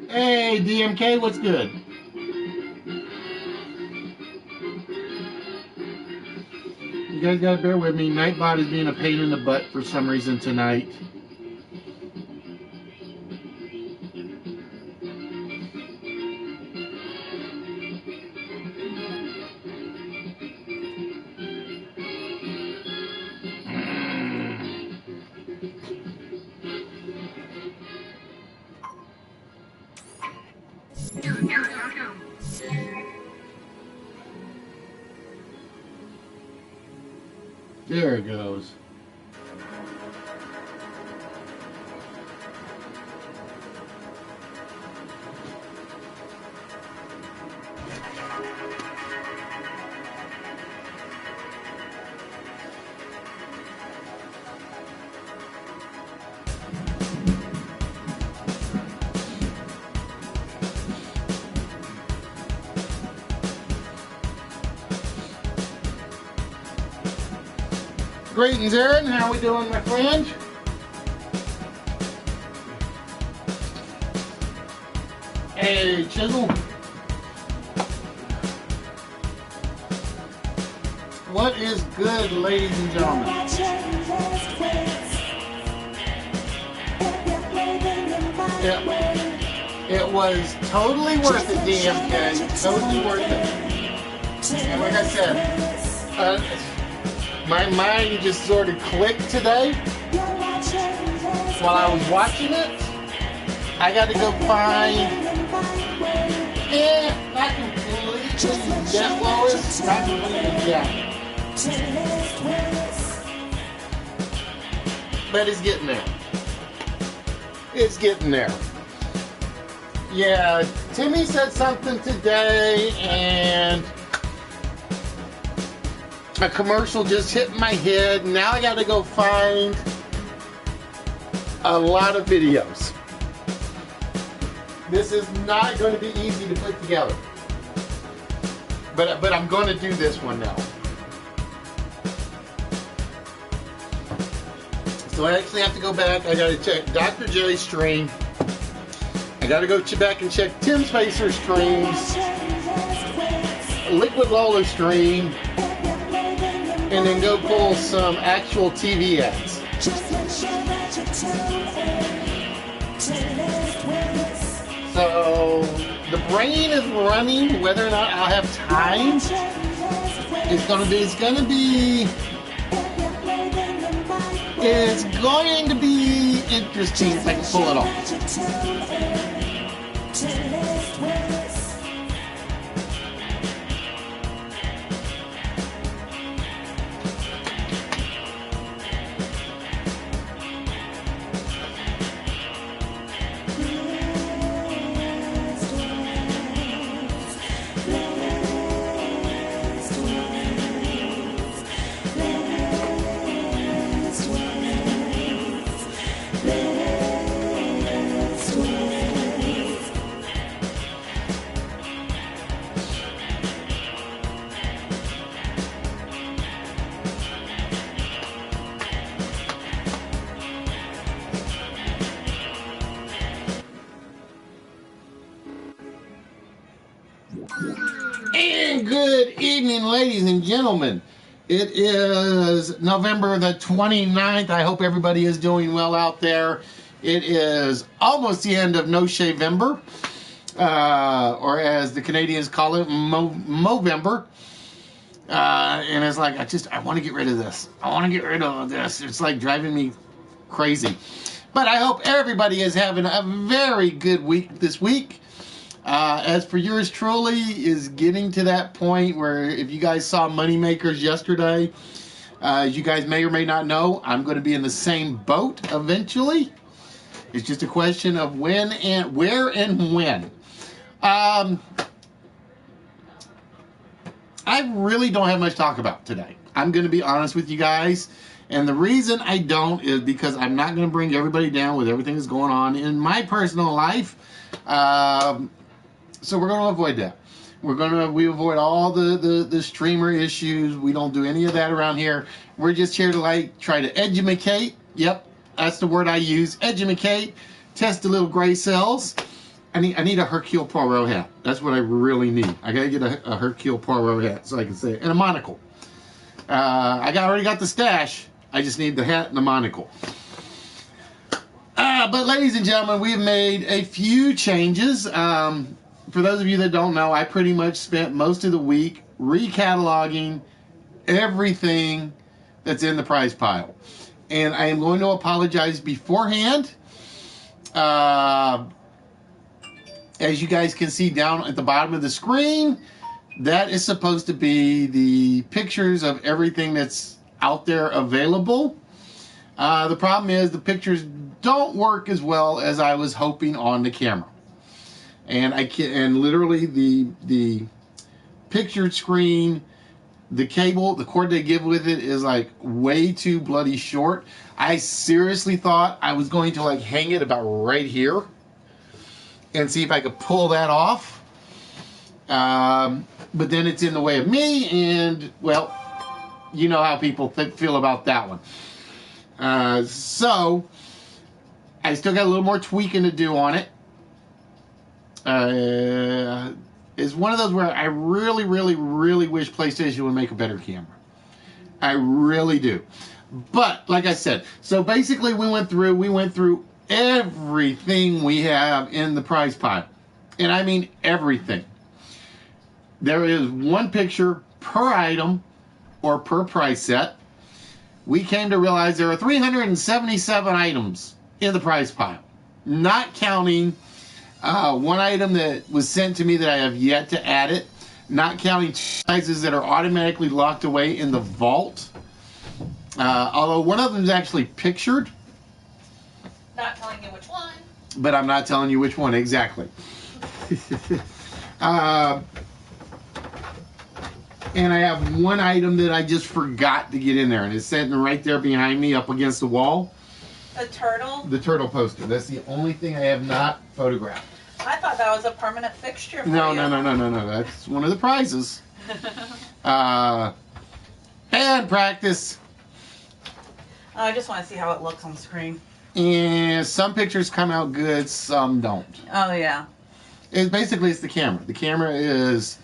Hey, DMK, what's good? You guys gotta bear with me. Nightbot is being a pain in the butt for some reason tonight. There it goes. Greetings, Aaron. How we doing, my friend? Hey, Chisel. What is good, ladies and gentlemen? It was totally worth it, DMK. Totally worth it. And like I said, my mind just sort of clicked today while I was watching it. I got to go find, not completely Death Lois, not completely Death. But it's getting there. It's getting there. Yeah, Timmy said something today, and a commercial just hit my head. Now I got to go find a lot of videos. This is not going to be easy to put together. But I'm going to do this one now. So I actually have to go back. I got to check Dr. J's stream. I got to go back and check Tim Spacer's streams, Liquid Lola stream, and then go pull some actual TV ads. So the brain is running. Whether or not I'll have time, it's going to be interesting if I can pull it off. And good evening, ladies and gentlemen. It is November the 29th. I hope everybody is doing well out there. It is almost the end of No Shavember, or as the Canadians call it, Movember. And it's like, I want to get rid of this. I want to get rid of this. It's like driving me crazy. But I hope everybody is having a very good week this week. As for yours truly, is getting to that point where if you guys saw Moneymakers yesterday, as you guys may or may not know, I'm going to be in the same boat eventually. It's just a question of when and where and when. I really don't have much to talk about today. I'm going to be honest with you guys. And the reason I don't is because I'm not going to bring everybody down with everything that's going on in my personal life. So we're going to avoid that. We avoid all the streamer issues. We don't do any of that around here. We're just here to try to edumacate. Yep, that's the word I use. Edumacate. Test the little gray cells. I need a Hercule Poirot hat. That's what I really need. I gotta get a Hercule Poirot hat so I can say it. And a monocle. Already got the stash. I just need the hat and the monocle. But ladies and gentlemen, we've made a few changes. For those of you that don't know, I pretty much spent most of the week recataloging everything that's in the prize pile. And I am going to apologize beforehand. As you guys can see down at the bottom of the screen, that is supposed to be the pictures of everything that's out there available. The problem is the pictures don't work as well as I was hoping on the camera. And literally the picture screen, the cable, the cord they give with it is like way too bloody short. I seriously thought I was going to like hang it about right here and see if I could pull that off. But then it's in the way of me, and well, you know how people feel about that one. So I still got a little more tweaking to do on it. It's one of those where I really, really, really wish PlayStation would make a better camera. I really do. But like I said, so basically we went through everything we have in the prize pile. And I mean everything. There is one picture per item or per prize set. We came to realize there are 377 items in the prize pile, not counting one item that was sent to me that I have yet to add it, not counting prizes that are automatically locked away in the vault. Although one of them is actually pictured. Not telling you which one. But I'm not telling you which one exactly. And I have one item that I just forgot to get in there, and it's sitting right there behind me up against the wall. The turtle? The turtle poster. That's the only thing I have not photographed. I thought that was a permanent fixture for No. you. No. That's one of the prizes. And practice. I just want to see how it looks on screen. And some pictures come out good, some don't. Oh, yeah. It's the camera. The camera is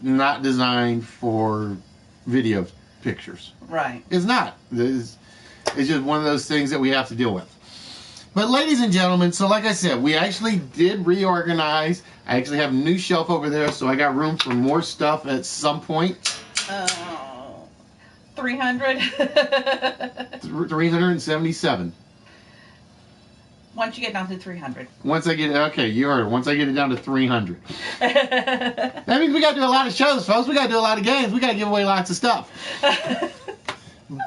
not designed for video pictures. Right. It's not. It's just one of those things that we have to deal with. But ladies and gentlemen, so like I said, we actually did reorganize. I actually have a new shelf over there, so I got room for more stuff at some point. 300? 377. Once you get down to 300. Once I get it down to 300. That means we got to do a lot of shows, folks. We got to do a lot of games. We got to give away lots of stuff.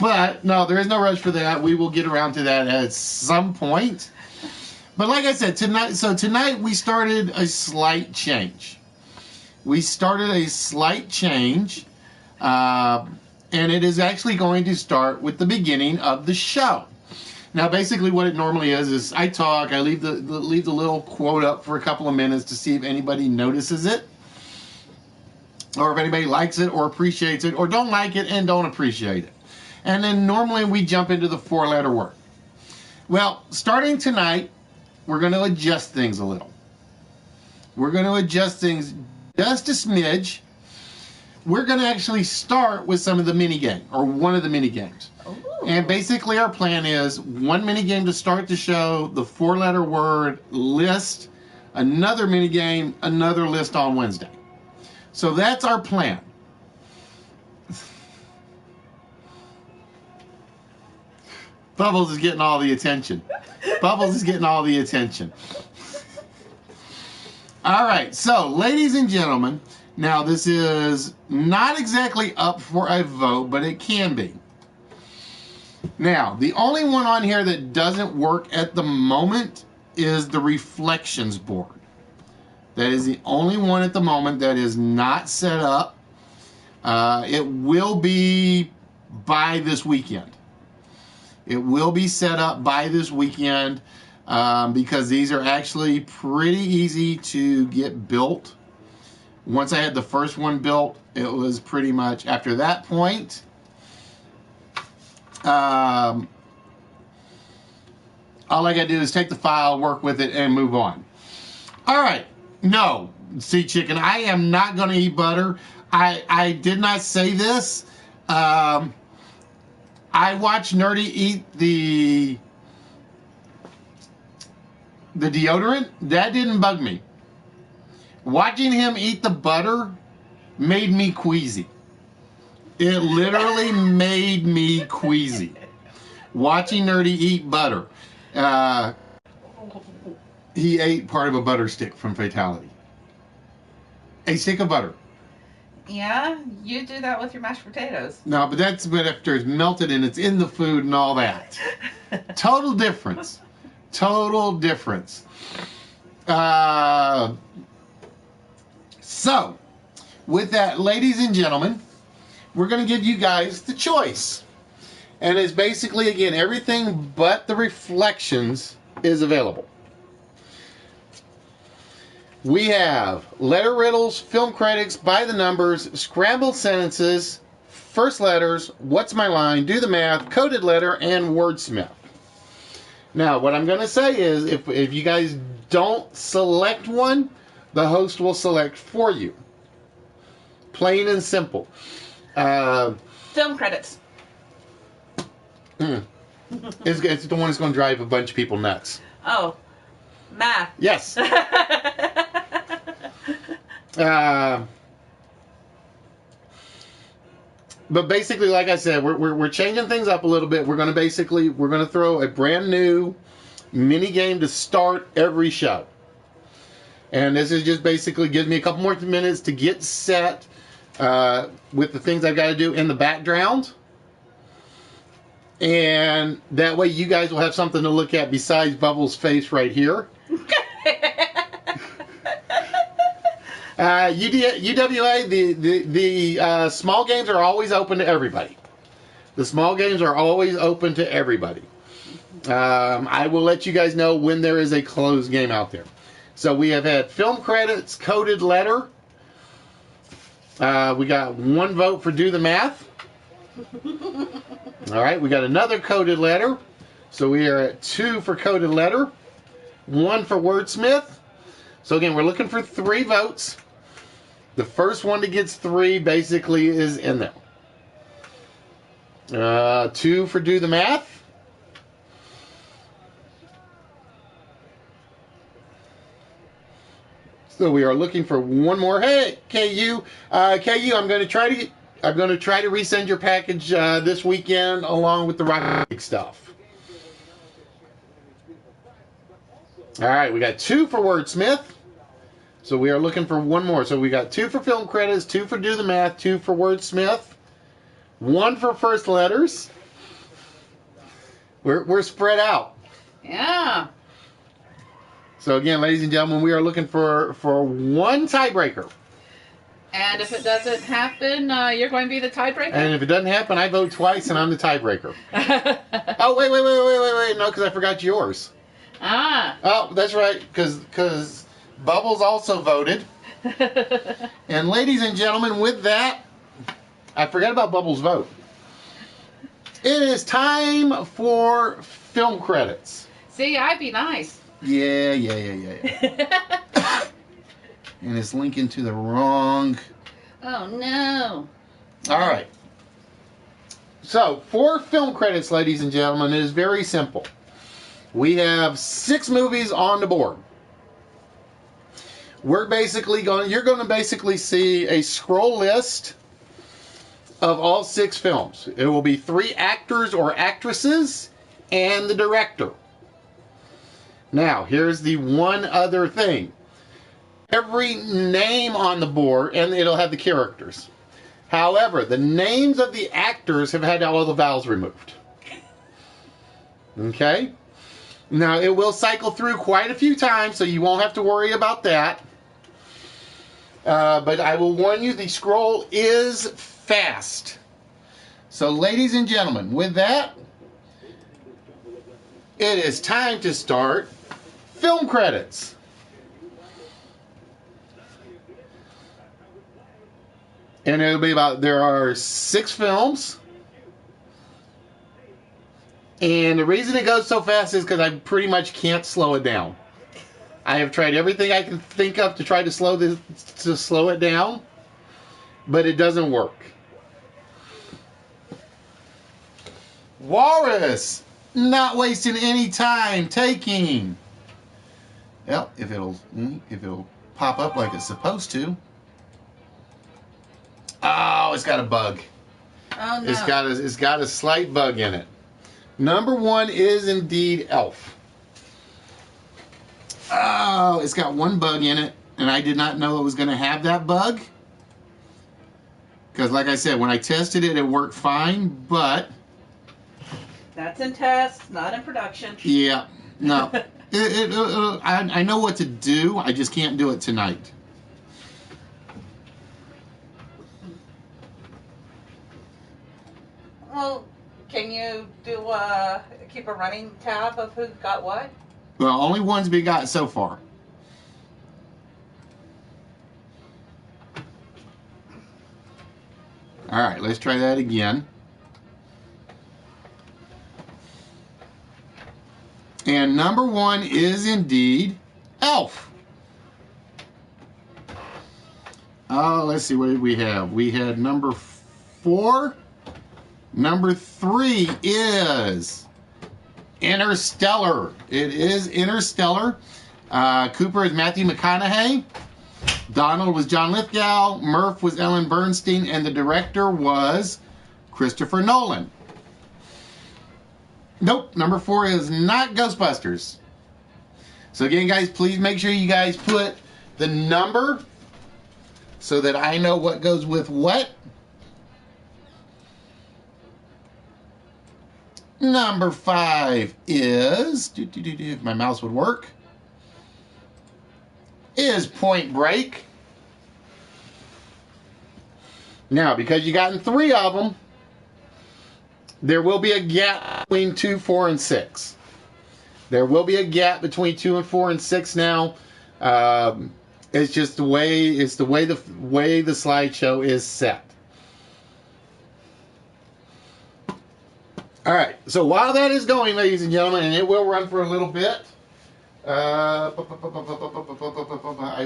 But no, there is no rush for that. We will get around to that at some point. But like I said, tonight we started a slight change. And it is actually going to start with the beginning of the show. Now, basically, what it normally is I talk. I leave the little quote up for a couple of minutes to see if anybody notices it, or if anybody likes it or appreciates it, or don't like it and don't appreciate it. And then normally we jump into the 4-letter word. Well, starting tonight, we're going to adjust things a little. We're going to adjust things just a smidge. We're going to actually start with some of the mini game, or one of the mini games. Ooh. And basically our plan is one mini game to start the show, the 4-letter word list, another mini game, another list on Wednesday. So that's our plan. Bubbles is getting all the attention. Bubbles is getting all the attention. All right, so ladies and gentlemen, now this is not exactly up for a vote, but it can be. Now, the only one on here that doesn't work at the moment is the reflections board. That is the only one at the moment that is not set up. It will be by this weekend. It will be set up by this weekend because these are actually pretty easy to get built. Once I had the first one built, it was pretty much after that point. All I got to do is take the file, work with it, and move on. All right. No, see, chicken, I am not going to eat butter. I did not say this. I watched Nerdy eat the deodorant. That didn't bug me. Watching him eat the butter made me queasy. It literally made me queasy. Watching Nerdy eat butter. He ate part of a butter stick from Fatality. A stick of butter. Yeah, you do that with your mashed potatoes. No, but that's after it's melted and it's in the food and all that. Total difference. Total difference. So, with that, ladies and gentlemen, we're going to give you guys the choice. And it's basically, again, everything but the reflections is available. We have letter riddles, film credits, by the numbers, scrambled sentences, first letters, what's my line, do the math, coded letter, and wordsmith. Now, what I'm going to say is, if you guys don't select one, the host will select for you. Plain and simple. Film credits. It's the one that's going to drive a bunch of people nuts. Oh, math. Yes. But basically, like I said, we're changing things up a little bit. We're going to throw a brand new mini game to start every show. And this is just basically gives me a couple more minutes to get set with the things I've got to do in the background. And that way you guys will have something to look at besides Bubbles' face right here. UWA, the small games are always open to everybody. The small games are always open to everybody. I will let you guys know when there is a closed game out there. So we have had film credits, coded letter. We got one vote for do the math. All right, we got another coded letter. So we are at 2 for coded letter, 1 for wordsmith. So again, we're looking for 3 votes. The first one that gets 3 basically is in there. 2 for do the math. So we are looking for one more. Hey, KU, I'm going to try to resend your package this weekend along with the Rocket League stuff. All right, we got 2 for wordsmith. So we are looking for one more. So we got 2 for film credits, 2 for do the math, 2 for wordsmith, 1 for first letters. We're spread out. Yeah. So again, ladies and gentlemen, we are looking for one tiebreaker. And if it doesn't happen, you're going to be the tiebreaker? And if it doesn't happen, I vote twice and I'm the tiebreaker. Oh, wait. No, because I forgot yours. Ah. Oh, that's right, because Bubbles also voted. And ladies and gentlemen, with that, I forgot about Bubbles' vote. It is time for film credits. See, I'd be nice. Yeah. And it's linking to the wrong. Oh, no. All right. So, for film credits, ladies and gentlemen, it is very simple. We have 6 movies on the board. You're going to basically see a scroll list of all 6 films. It will be 3 actors or actresses and the director. Now, here's the one other thing. Every name on the board, and it'll have the characters. However, the names of the actors have had all the vowels removed. Okay? Now, it will cycle through quite a few times, so you won't have to worry about that. But I will warn you, the scroll is fast. So, ladies and gentlemen, with that, it is time to start film credits. And it'll be there are 6 films. And the reason it goes so fast is because I pretty much can't slow it down. I have tried everything I can think of to try to slow it down, but it doesn't work. Walrus, not wasting any time taking. Well, if it'll pop up like it's supposed to. Oh, it's got a bug. Oh no. It's got a slight bug in it. Number 1 is indeed Elf. Oh, it's got one bug in it, and I did not know it was going to have that bug. Because, like I said, when I tested it, it worked fine, but... That's in test, not in production. Yeah, no. I know what to do, I just can't do it tonight. Well, can you do keep a running tab of who got what? Well, only one's been got so far. All right, let's try that again. And number 1 is indeed Elf. Oh, let's see, what did we have? We had number 4. Number 3 is Interstellar. It is Interstellar. Cooper is Matthew McConaughey. Donald was John Lithgow. Murph was Ellen Bernstein. And the director was Christopher Nolan. Nope, number 4 is not Ghostbusters. So again, guys, please make sure you guys put the number so that I know what goes with what. Number 5 is, if my mouse would work, is Point Break. Now, because you gotten 3 of them, there will be a gap between 2, 4, and 6. There will be a gap between 2 and 4 and 6 now. It's just the way the slideshow is set. All right. So while that is going, ladies and gentlemen, and it will run for a little bit. I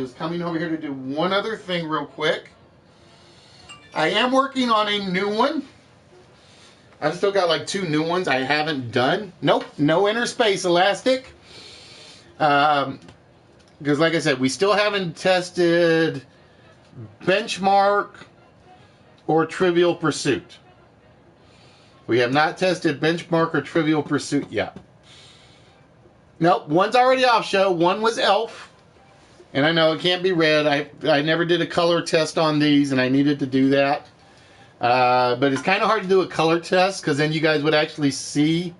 was coming over here to do one other thing real quick. I am working on a new one. I've still got like 2 new ones I haven't done. Nope, no inner space elastic. Because like I said, we still haven't tested Benchmark or Trivial Pursuit. We have not tested Benchmark or Trivial Pursuit yet. Nope, one's already off show. One was Elf. And I know it can't be red. I never did a color test on these, and I needed to do that. But it's kind of hard to do a color test because then you guys would actually see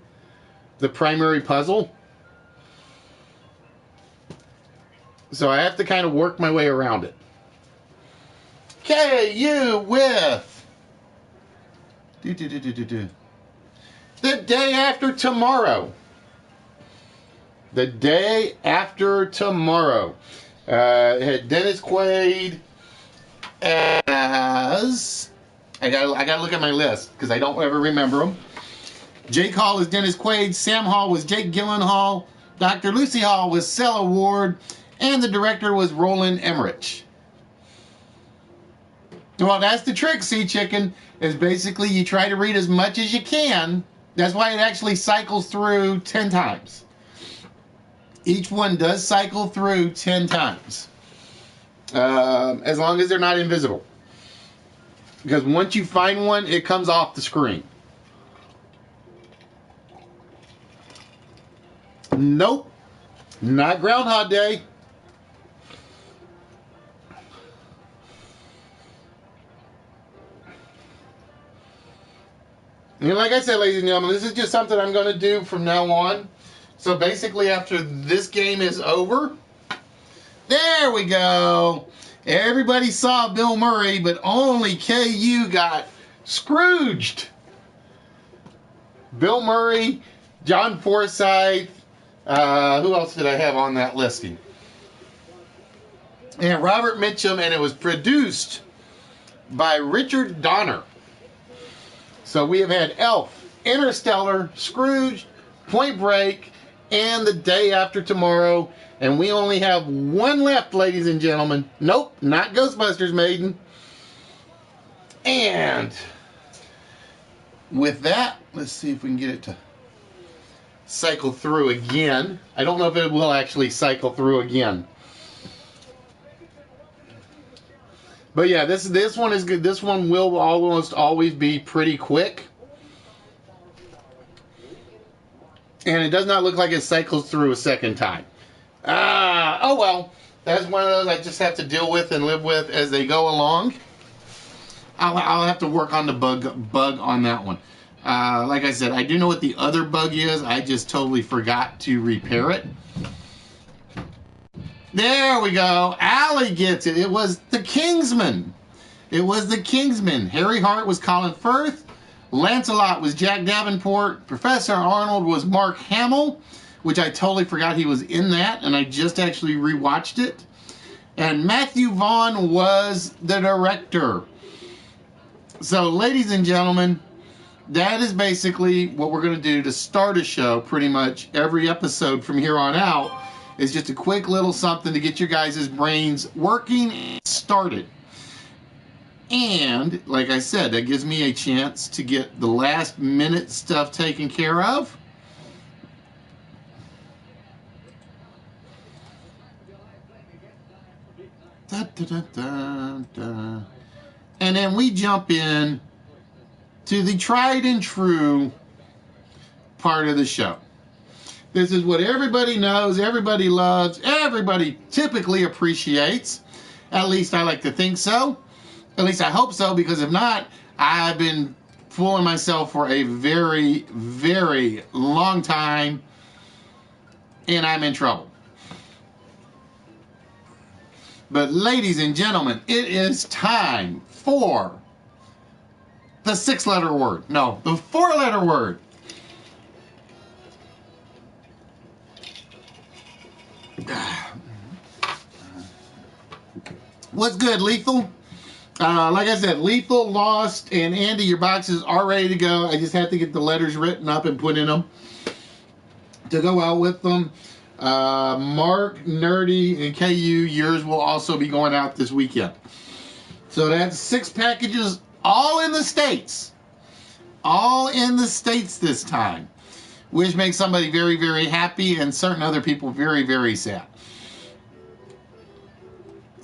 the primary puzzle. So I have to kind of work my way around it. KU with the day after tomorrow. The day after tomorrow. Had Dennis Quaid as... I gotta look at my list because I don't ever remember them. Jake Hall is Dennis Quaid. Sam Hall was Jake Gyllenhaal. Dr. Lucy Hall was Sella Ward. And the director was Roland Emmerich. Well, that's the trick, Sea Chicken, is basically you try to read as much as you can. That's why it actually cycles through 10 times. Each one does cycle through 10 times. As long as they're not invisible. Because once you find one, it comes off the screen. Nope. Not Groundhog Day. And like I said, ladies and gentlemen, this is just something I'm going to do from now on. So basically, after this game is over, there we go. Everybody saw Bill Murray, but only KU got Scrooged. Bill Murray, John Forsythe, who else did I have on that listing? And Robert Mitchum, and it was produced by Richard Donner. So we have had Elf, Interstellar, Scrooge, Point Break, and the day after tomorrow. And we only have one left, ladies and gentlemen. Nope, not Ghostbusters Maiden. And with that, let's see if we can get it to cycle through again. I don't know if it will actually cycle through again. But yeah, this one is good. This one will almost always be pretty quick. And it does not look like it cycles through a second time. Oh well. That's one of those I just have to deal with and live with as they go along. I'll have to work on the bug on that one. Like I said, I do know what the other bug is. I just totally forgot to repair it. There we go. Allie gets it. It was the Kingsman. It was the Kingsman. Harry Hart was Colin Firth. Lancelot was Jack Davenport. Professor Arnold was Mark Hamill, which I totally forgot he was in that, and I just actually rewatched it. And Matthew Vaughn was the director. So, ladies and gentlemen, that is basically what we're going to do to start a show. Pretty much every episode from here on out is just a quick little something to get your guys' brains working and started. And, like I said, that gives me a chance to get the last minute stuff taken care of. Da, da, da, da, da. And then we jump in to the tried and true part of the show. This is what everybody knows, everybody loves, everybody typically appreciates. At least I like to think so. At least I hope so, because if not, I've been fooling myself for a very, very long time, and I'm in trouble. But ladies and gentlemen, it is time for the 6-letter word. No, the 4-letter word. What's good, Lethal? Like I said, Lethal, Lost, and Andy, your boxes are ready to go. I just have to get the letters written up and put in them to go out with them. Mark, Nerdy, and KU, yours will also be going out this weekend. So that's 6 packages, all in the States. All in the States this time. Which makes somebody very, very happy and certain other people very, very sad.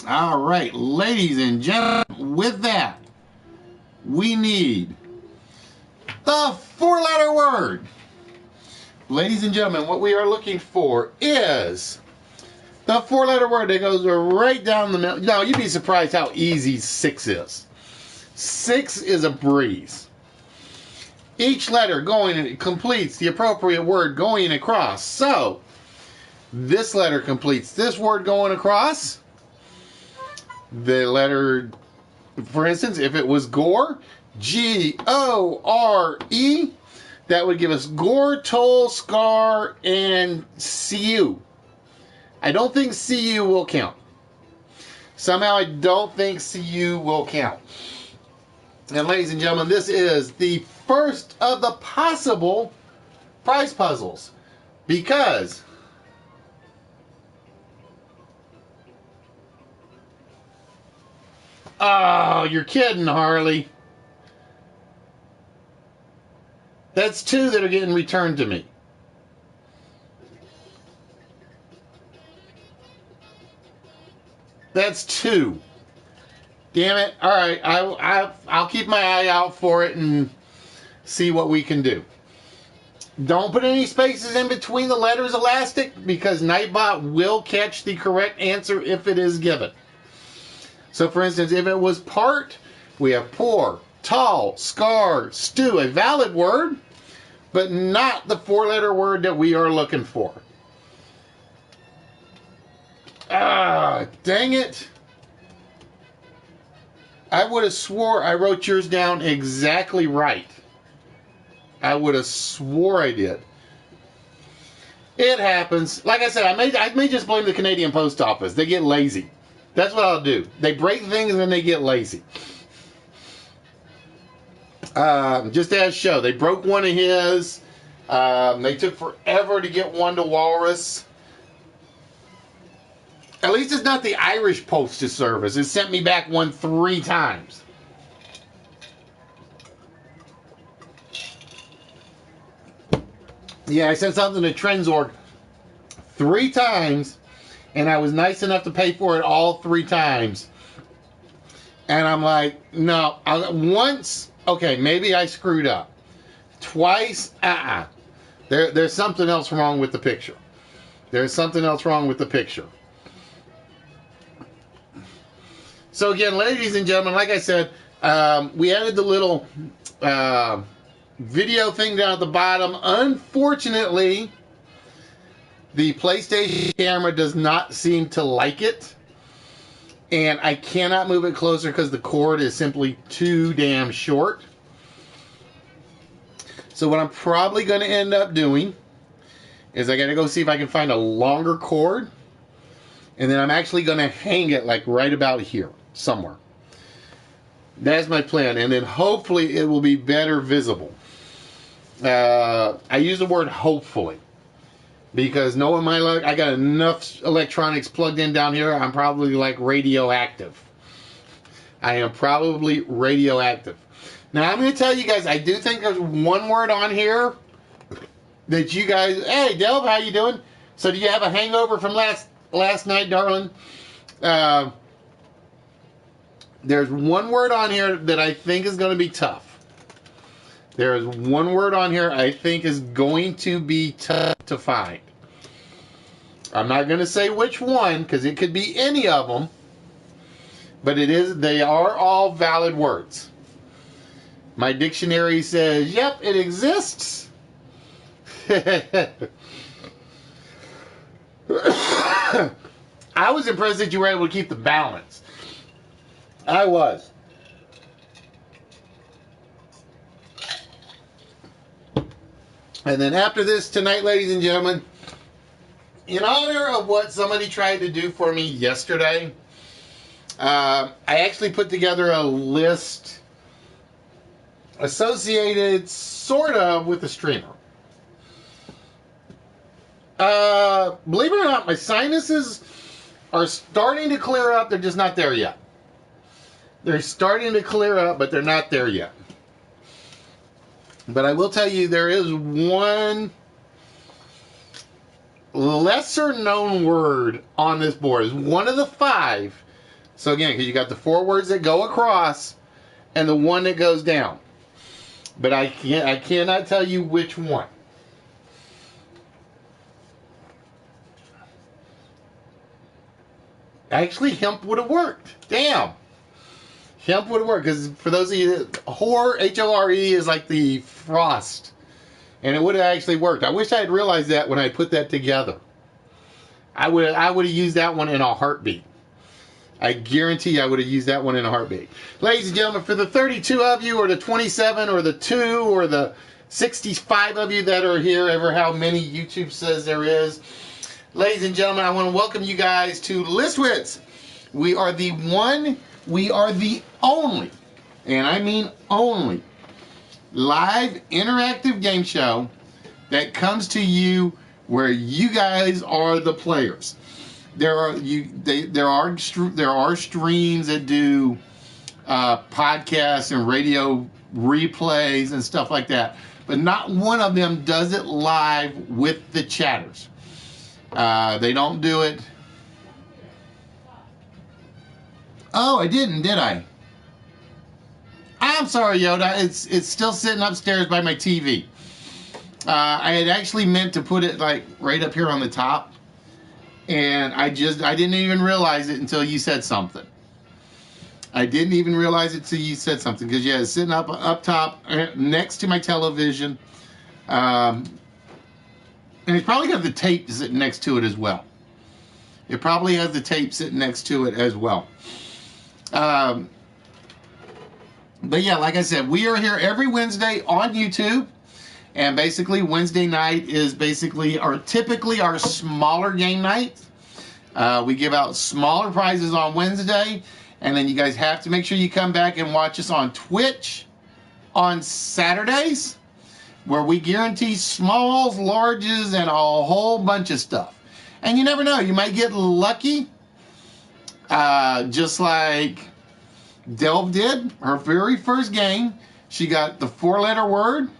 All right, ladies and gentlemen, with that, we need the 4-letter word. Ladies and gentlemen, what we are looking for is the 4-letter word that goes right down the middle. Now, you'd be surprised how easy 6 is. 6 is a breeze. Each letter going completes the appropriate word going across. So, this letter completes this word going across. The letter, for instance, if it was gore, G-O-R-E, that would give us gore, toll, scar, and CU. I don't think CU will count. Somehow I don't think CU will count. And ladies and gentlemen, this is the first of the possible prize puzzles. Because oh, you're kidding, Harley. That's 2 that are getting returned to me. That's 2. Damn it. All right, I'll keep my eye out for it and see what we can do. Don't put any spaces in between the letters, Elastic, because Nightbot will catch the correct answer if it is given. So, for instance, if it was part, we have poor, tall, scar, stew, a valid word, but not the 4-letter word that we are looking for. Ah, dang it. I would have swore I wrote yours down exactly right. I would have swore I did. It happens. Like I said, I may just blame the Canadian Post Office. They get lazy. That's what I'll do. They break things and then they get lazy. Just as show, they broke one of his, They took forever to get one to Walrus. At least it's not the Irish Postal Service. It sent me back one 3 times. Yeah, I sent something to Trenzorg 3 times, and I was nice enough to pay for it all 3 times. And I'm like, no, once, okay, maybe I screwed up. Twice, there's something else wrong with the picture. There's something else wrong with the picture. So again, ladies and gentlemen, like I said, we added the little video thing down at the bottom. Unfortunately, the PlayStation camera does not seem to like it. And I cannot move it closer because the cord is simply too damn short. So what I'm probably going to end up doing is I got to go see if I can find a longer cord. And then I'm actually going to hang it like right about here somewhere. That's my plan. And then hopefully it will be better visible. I use the word hopefully. Because knowing my luck, I got enough electronics plugged in down here, I'm probably like radioactive. I am probably radioactive. Now, I'm going to tell you guys, I do think there's one word on here that you guys... Hey, Delv, how you doing? So, do you have a hangover from last night, darling? There's one word on here that I think is going to be tough. There is one word on here I think is going to be tough to find. I'm not going to say which one, because it could be any of them. But they are all valid words. My dictionary says, yep, it exists. I was impressed that you were able to keep the balance. I was. And then after this tonight, ladies and gentlemen, in honor of what somebody tried to do for me yesterday, I actually put together a list associated sort of with the streamer. Believe it or not, my sinuses are starting to clear up. They're just not there yet. They're starting to clear up, but they're not there yet. But I will tell you, there is one lesser known word on this board. It's one of the 5. So again, because you got the 4 words that go across and the one that goes down. But I cannot tell you which one. Actually, hemp would have worked. Damn. Hemp would have worked, because for those of you, HORE, H-O-R-E, is like the frost. And it would have actually worked. I wish I had realized that when I put that together. I would have used that one in a heartbeat. I guarantee I would have used that one in a heartbeat. Ladies and gentlemen, for the 32 of you, or the 27, or the 2, or the 65 of you that are here, ever how many YouTube says there is. Ladies and gentlemen, I want to welcome you guys to Wits. We are the one... We are the only, and I mean only, live interactive game show that comes to you where you guys are the players. There are streams that do podcasts and radio replays and stuff like that, but not one of them does it live with the chatters. They don't do it. Oh, I didn't, did I? I'm sorry, Yoda. It's still sitting upstairs by my TV. I had actually meant to put it like right up here on the top, and I didn't even realize it until you said something. I didn't even realize it until you said something, because yeah, it's sitting up top next to my television, and it's probably got the tape sitting next to it as well. It probably has the tape sitting next to it as well. But yeah, like I said, we are here every Wednesday on YouTube, and basically Wednesday night is basically typically our smaller game night. We give out smaller prizes on Wednesday, and then you guys have to make sure you come back and watch us on Twitch on Saturdays. where we guarantee smalls, larges, and a whole bunch of stuff. And you never know, you might get lucky, just like Delve did. Her very first game, she got the 4-letter word,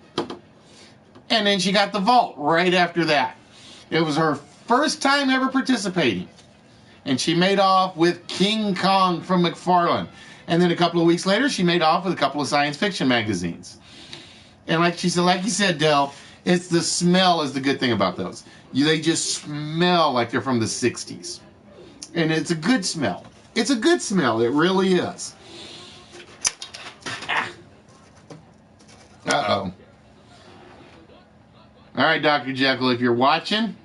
and then she got the vault right after that. It was her first time ever participating, and she made off with King Kong from McFarlane. And then a couple of weeks later, she made off with a couple of science fiction magazines. And like she said, like you said, Del, it's the smell is the good thing about those. They just smell like they're from the 60s. And it's a good smell. It's a good smell. It really is. Uh-oh. All right, Dr. Jekyll, if you're watching,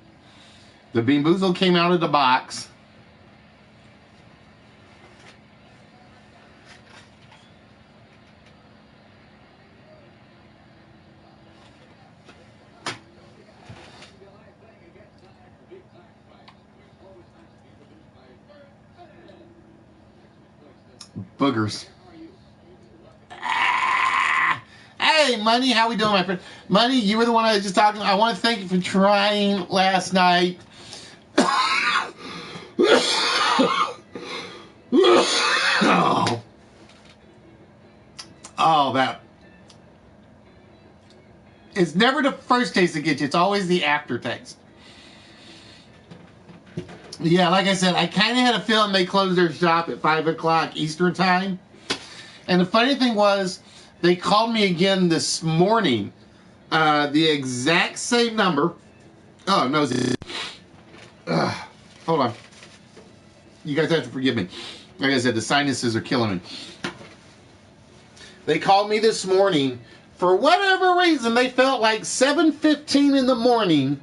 the Bean Boozled came out of the box. Boogers. Hey, Money, how we doing, my friend? Money, you were the one I was just talking to. I want to thank you for trying last night. Oh, that. It's never the first taste that gets you. It's always the aftertaste. Yeah, like I said, I kind of had a feeling they closed their shop at 5 o'clock Eastern time. And the funny thing was, they called me again this morning. The exact same number. Oh, no. Hold on. You guys have to forgive me. Like I said, the sinuses are killing me. They called me this morning. For whatever reason, they felt like 7:15 in the morning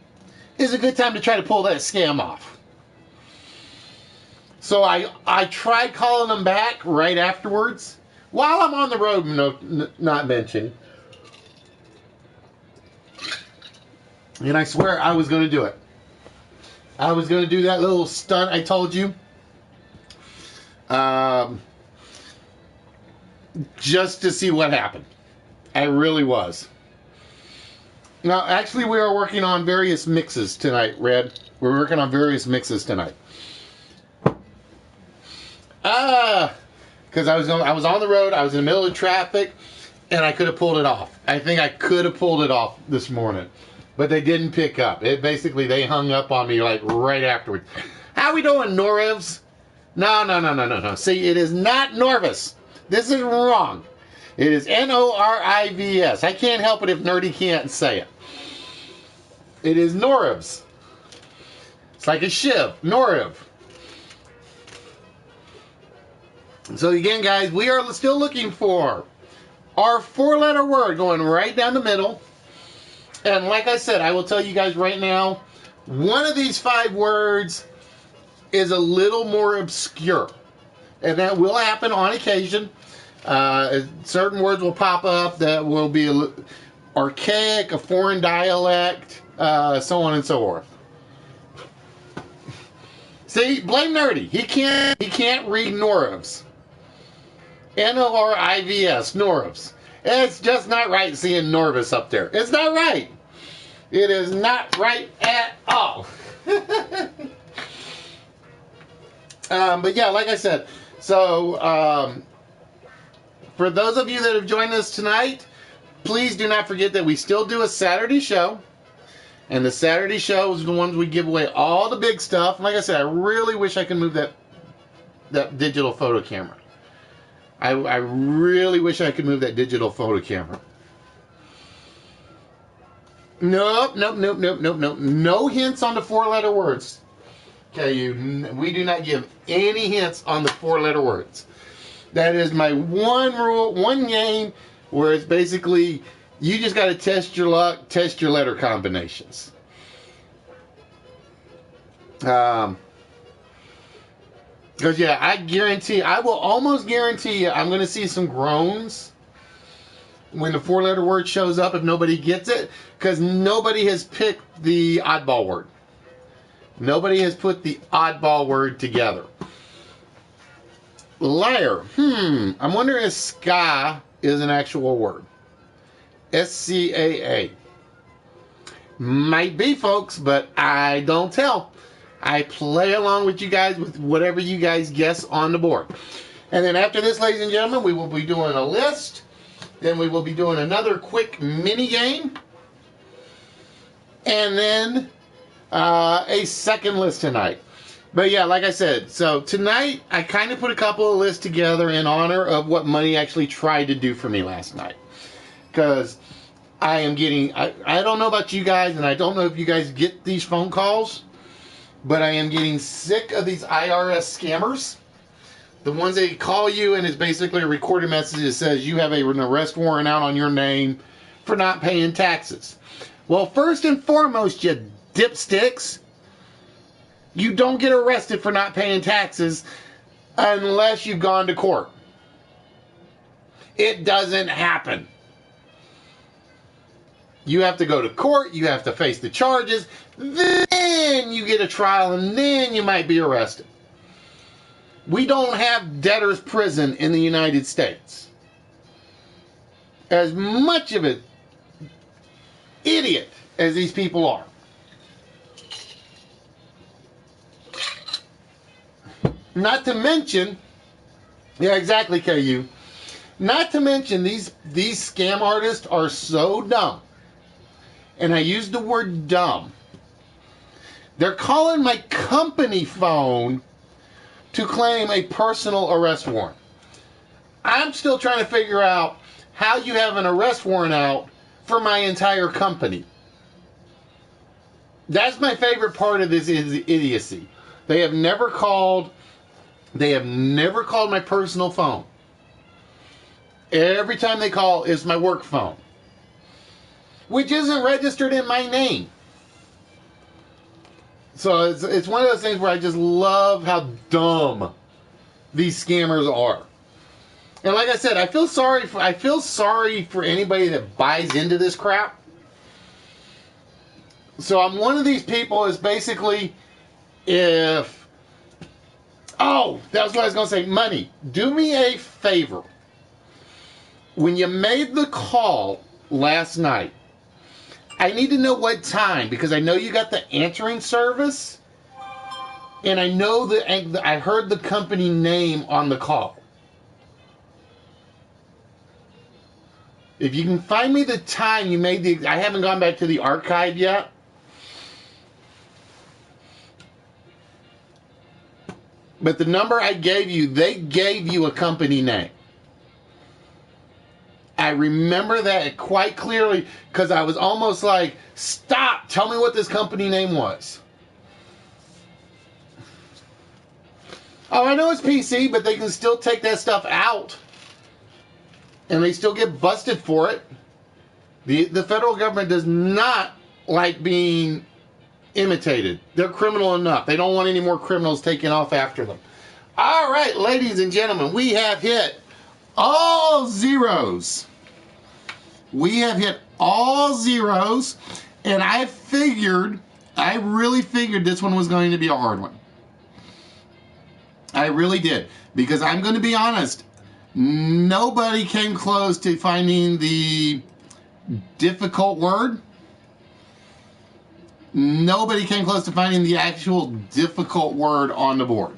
is a good time to try to pull that scam off. So I tried calling them back right afterwards. While I'm on the road, not mentioned. And I swear I was going to do it. I was going to do that little stunt I told you. Just to see what happened. I really was. Now, actually, we are working on various mixes tonight, Red. We're working on various mixes tonight. Because I was on the road, I was in the middle of traffic, and I could have pulled it off. I think I could have pulled it off this morning, but they didn't pick up. They hung up on me like right afterwards. How we doing, Norivs? No. See, it is not Norvis. This is wrong. It is Norivs. I can't help it if Nerdy can't say it. It is Norivs. It's like a shiv. Noriv. So again, guys, we are still looking for our 4-letter word going right down the middle. And like I said, I will tell you guys right now, one of these 5 words is a little more obscure. And that will happen on occasion. Certain words will pop up that will be archaic, a foreign dialect, so on and so forth. See, blame Nerdy. He can't read Norivs. Norivs, Norivs. It's just not right seeing Norvis up there. It's not right. It is not right at all. But yeah, like I said, so for those of you that have joined us tonight, please do not forget that we still do a Saturday show. And the Saturday show is the ones we give away all the big stuff. Like I said, I really wish I could move that digital photo camera. I really wish I could move that digital photo camera. Nope. No hints on the 4-letter words. Okay, we do not give any hints on the 4-letter words. That is my one rule, one game, where it's basically, you just got to test your luck, test your letter combinations. Because, yeah, I will almost guarantee you, I'm going to see some groans when the 4-letter word shows up if nobody gets it, because nobody has picked the oddball word. Nobody has put the oddball word together. Liar. I'm wondering if ska is an actual word. SCAA. Might be, folks, but I don't tell. I play along with you guys with whatever you guys guess on the board. And then after this, ladies and gentlemen, we will be doing a list. Then we will be doing another quick mini game. And then a second list tonight. But yeah, like I said, so tonight I kind of put a couple of lists together in honor of what money actually tried to do for me last night. Because I am getting, I don't know about you guys, and I don't know if you guys get these phone calls, but I am getting sick of these IRS scammers. The ones that call you and it's basically a recorded message that says you have an arrest warrant out on your name for not paying taxes. Well, first and foremost, you dipsticks, you don't get arrested for not paying taxes unless you've gone to court. It doesn't happen. You have to go to court, you have to face the charges, then you get a trial, and then you might be arrested. We don't have debtor's prison in the United States. As much of an idiot as these people are. Not to mention, yeah, exactly, KU. Not to mention, these scam artists are so dumb. And I use the word dumb. They're calling my company phone to claim a personal arrest warrant. I'm still trying to figure out how you have an arrest warrant out for my entire company. That's my favorite part of this is idiocy. They have never called my personal phone. Every time they call is my work phone, which isn't registered in my name. So it's one of those things where I just love how dumb these scammers are. And like I said, I feel sorry for anybody that buys into this crap. So I'm one of these people is basically that was what I was going to say, money. Do me a favor. When you made the call last night, I need to know what time, because I know you got the answering service, and I know that I heard the company name on the call. If you can find me the time you made I haven't gone back to the archive yet. But the number I gave you, they gave you a company name. I remember that quite clearly because I was almost like, stop, tell me what this company name was. Oh, I know it's PC, but they can still take that stuff out. And they still get busted for it. The federal government does not like being imitated. They're criminal enough. They don't want any more criminals taking off after them. All right, ladies and gentlemen, we have hit all zeros. We have hit all zeros, and I really figured this one was going to be a hard one. I really did, because I'm going to be honest, nobody came close to finding the difficult word. Nobody came close to finding the actual difficult word on the board.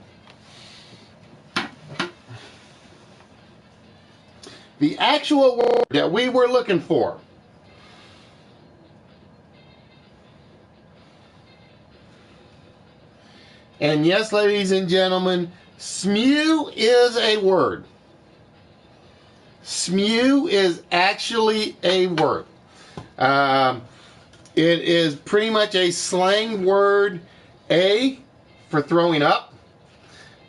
The actual word that we were looking for. And yes, ladies and gentlemen, SMU is a word. SMU is actually a word. It is pretty much a slang word, A, for throwing up.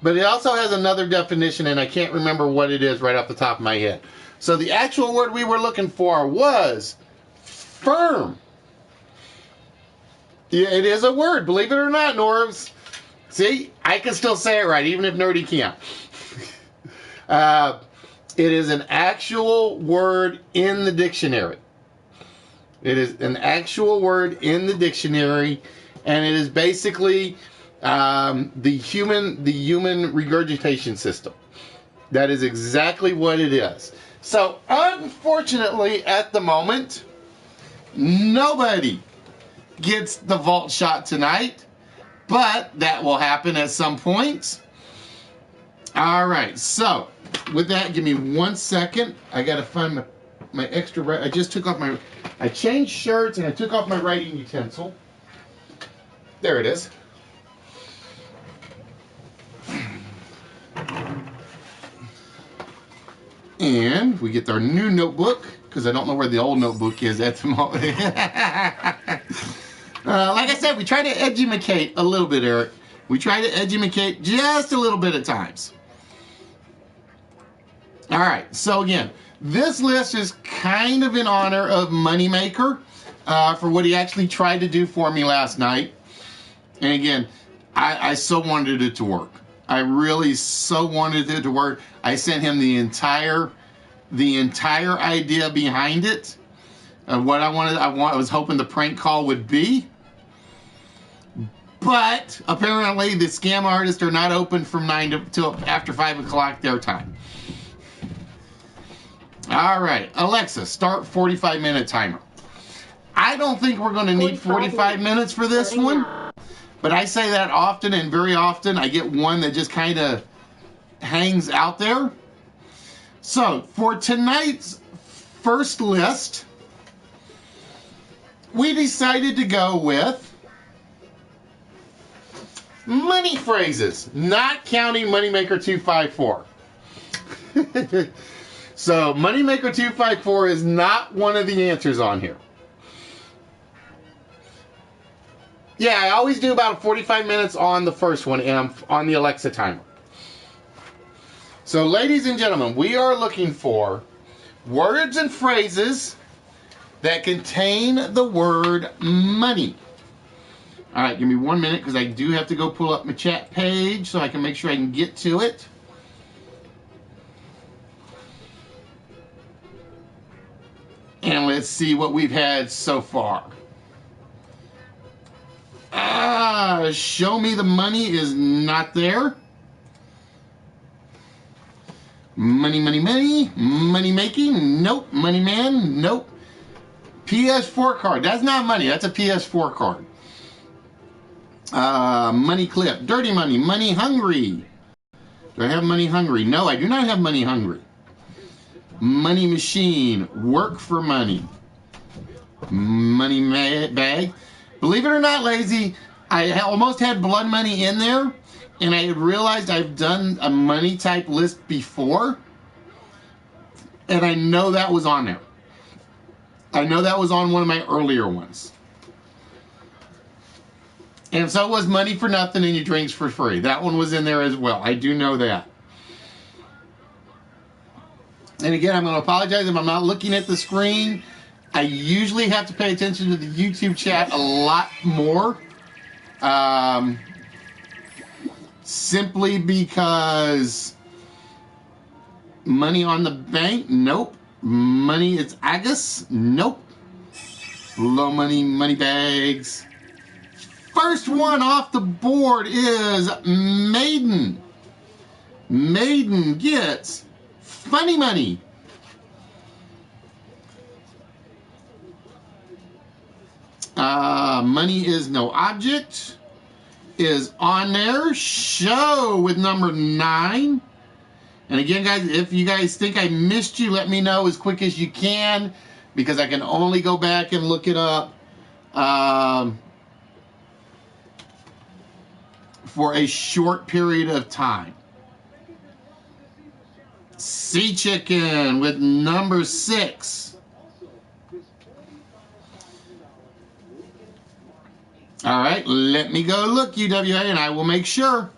But it also has another definition, and I can't remember what it is right off the top of my head. So the actual word we were looking for was firm. Yeah, it is a word, believe it or not, Norms. See, I can still say it right, even if Nerdy can't. It is an actual word in the dictionary. It is an actual word in the dictionary, and it is basically the human regurgitation system. That is exactly what it is. So, unfortunately, at the moment, nobody gets the vault shot tonight, but that will happen at some point. All right, so with that, give me 1 second. I got to find my extra. I just took off I changed shirts and I took off my writing utensil. There it is. And we get our new notebook, because I don't know where the old notebook is at the moment. Like I said, we try to edumacate a little bit, Eric. We try to edumacate just a little bit at times. All right, so again, this list is kind of in honor of Moneymaker for what he actually tried to do for me last night. And again, I so wanted it to work. I really so wanted it to work. I sent him the entire idea behind it of what I wanted. I was hoping the prank call would be. But apparently the scam artists are not open from 9 till after 5 o'clock their time. All right, Alexa, start 45-minute timer. I don't think we're going to need 45 minutes for this one. But I say that often, and very often I get one that just kind of hangs out there. So for tonight's first list, we decided to go with money phrases, not counting Moneymaker 254. So Moneymaker 254 is not one of the answers on here. Yeah, I always do about 45 minutes on the first one, and I'm on the Alexa timer. So, ladies and gentlemen, we are looking for words and phrases that contain the word money. All right, give me 1 minute, because I do have to go pull up my chat page so I can make sure I can get to it. And let's see what we've had so far. Show me the money is not there. Money, money, money. Money making? Nope. Money man? Nope. PS4 card. That's not money. That's a PS4 card. Money clip. Dirty money. Money hungry. Do I have money hungry? No, I do not have money hungry. Money machine. Work for money. Money bag. Believe it or not, Lazy, I almost had blood money in there, and I realized I've done a money type list before, and I know that was on there. I know that was on one of my earlier ones. And so was money for nothing and your drinks for free. That one was in there as well. I do know that. And again, I'm going to apologize if I'm not looking at the screen. I usually have to pay attention to the YouTube chat a lot more. Simply because money on the bank? Nope. Money it's Agus? Nope. Low money, money bags. First one off the board is Maiden. Maiden gets funny money. Money is no object is on there. Show with number 9. And again, guys, if you guys think I missed you, let me know as quick as you can, because I can only go back and look it up for a short period of time. Sea Chicken with number 6. All right, let me go look, UWA, and I will make sure.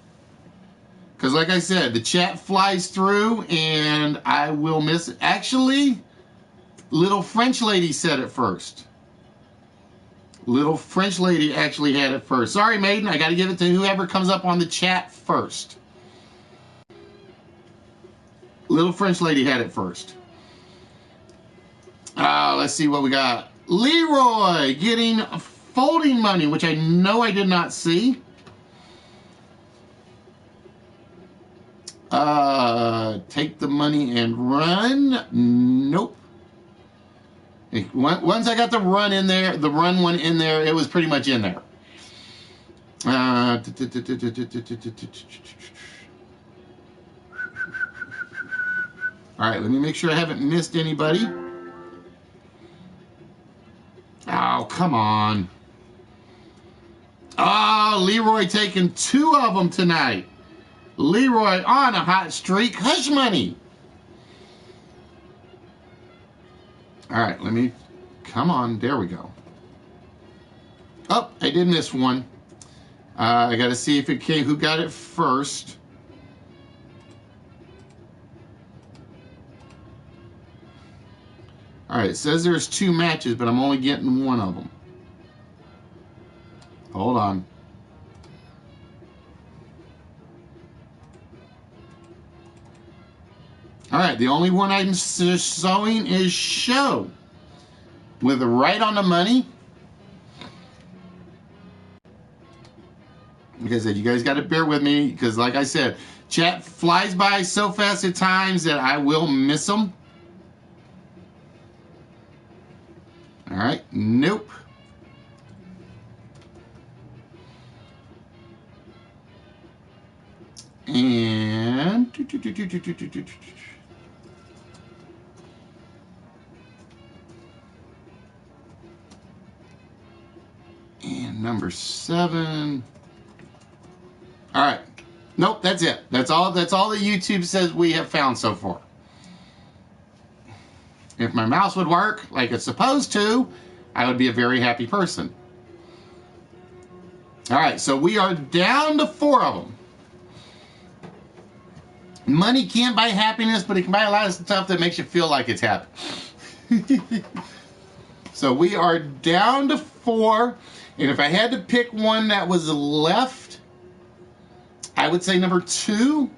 Because like I said, the chat flies through, and I will miss it. Actually, Little French Lady said it first. Little French Lady actually had it first. Sorry, Maiden, I got to give it to whoever comes up on the chat first. Little French Lady had it first. Let's see what we got. Leroy getting folding money, which I know I did not see. Take the money and run. Nope. Once I got the run in there, the run one in there, it was pretty much in there. All right, let me make sure I haven't missed anybody. Oh, come on. Oh, Leroy taking 2 of them tonight. Leroy on a hot streak. Hush money. All right, let me, come on. There we go. Oh, I did miss one. I got to see if it came, who got it first. All right, it says there's 2 matches, but I'm only getting one of them. Hold on. All right, the only one I'm showing is show. With the right on the money. Like I said, you guys got to bear with me because, like I said, chat flies by so fast at times that I will miss them. All right, nope. And number 7. All right. Nope, that's it. That's all that YouTube says we have found so far. If my mouse would work like it's supposed to, I would be a very happy person. All right, so we are down to 4 of them. Money can't buy happiness, but it can buy a lot of stuff that makes you feel like it's happy. So we are down to 4. And if I had to pick one that was left, I would say number 2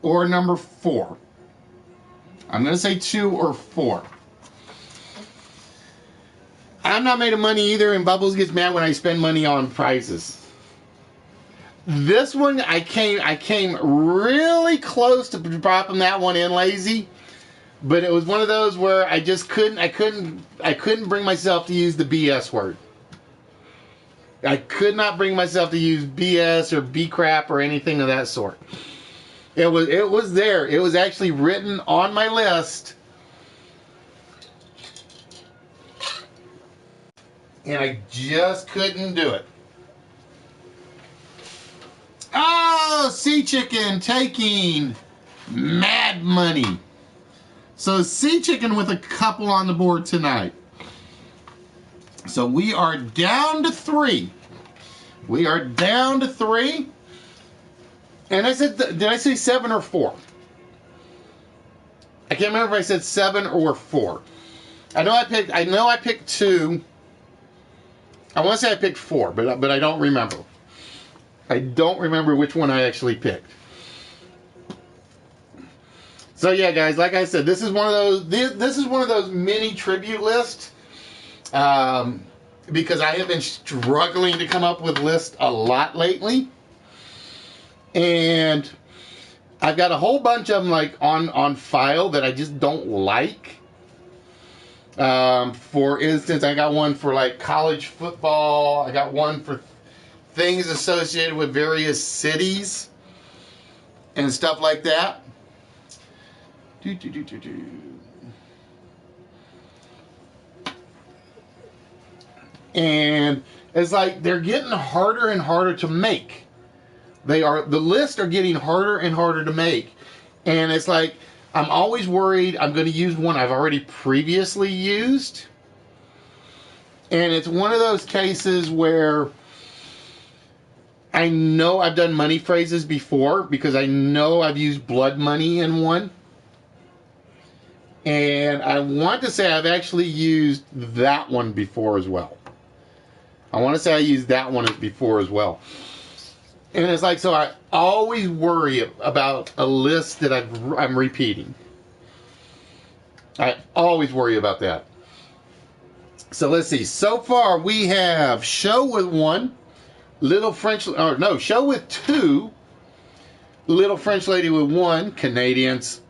or number 4. I'm going to say 2 or 4. I'm not made of money either, and Bubbles gets mad when I spend money on prizes. This one, I came really close to dropping that one in lazy, but it was one of those where I just couldn't bring myself to use the BS word. I could not bring myself to use BS or B crap or anything of that sort. It was there. It was actually written on my list. And I just couldn't do it. Oh, Sea Chicken taking mad money. So Sea Chicken with a couple on the board tonight. So we are down to 3. We are down to 3. And I said, did I say 7 or 4? I can't remember if I said 7 or 4. I know I picked 2. I want to say I picked 4, but I don't remember. I don't remember which one I actually picked. So yeah, guys, like I said, this is one of those mini tribute lists. Because I have been struggling to come up with lists a lot lately. And I've got a whole bunch of them like on file that I just don't like. For instance, I got one for like college football. I got one for things associated with various cities and stuff like that. And it's like they're getting harder and harder to make. The lists are getting harder and harder to make. And it's like I'm always worried I'm going to use one I've already previously used. And it's one of those cases where I know I've done money phrases before because I know I've used blood money in one. And I want to say I've actually used that one before as well. I want to say I used that one before as well. And it's like, so I always worry about a list that I'm repeating. I always worry about that. So let's see. So far we have show with 1, show with 2, Little French Lady with 1, Canadians.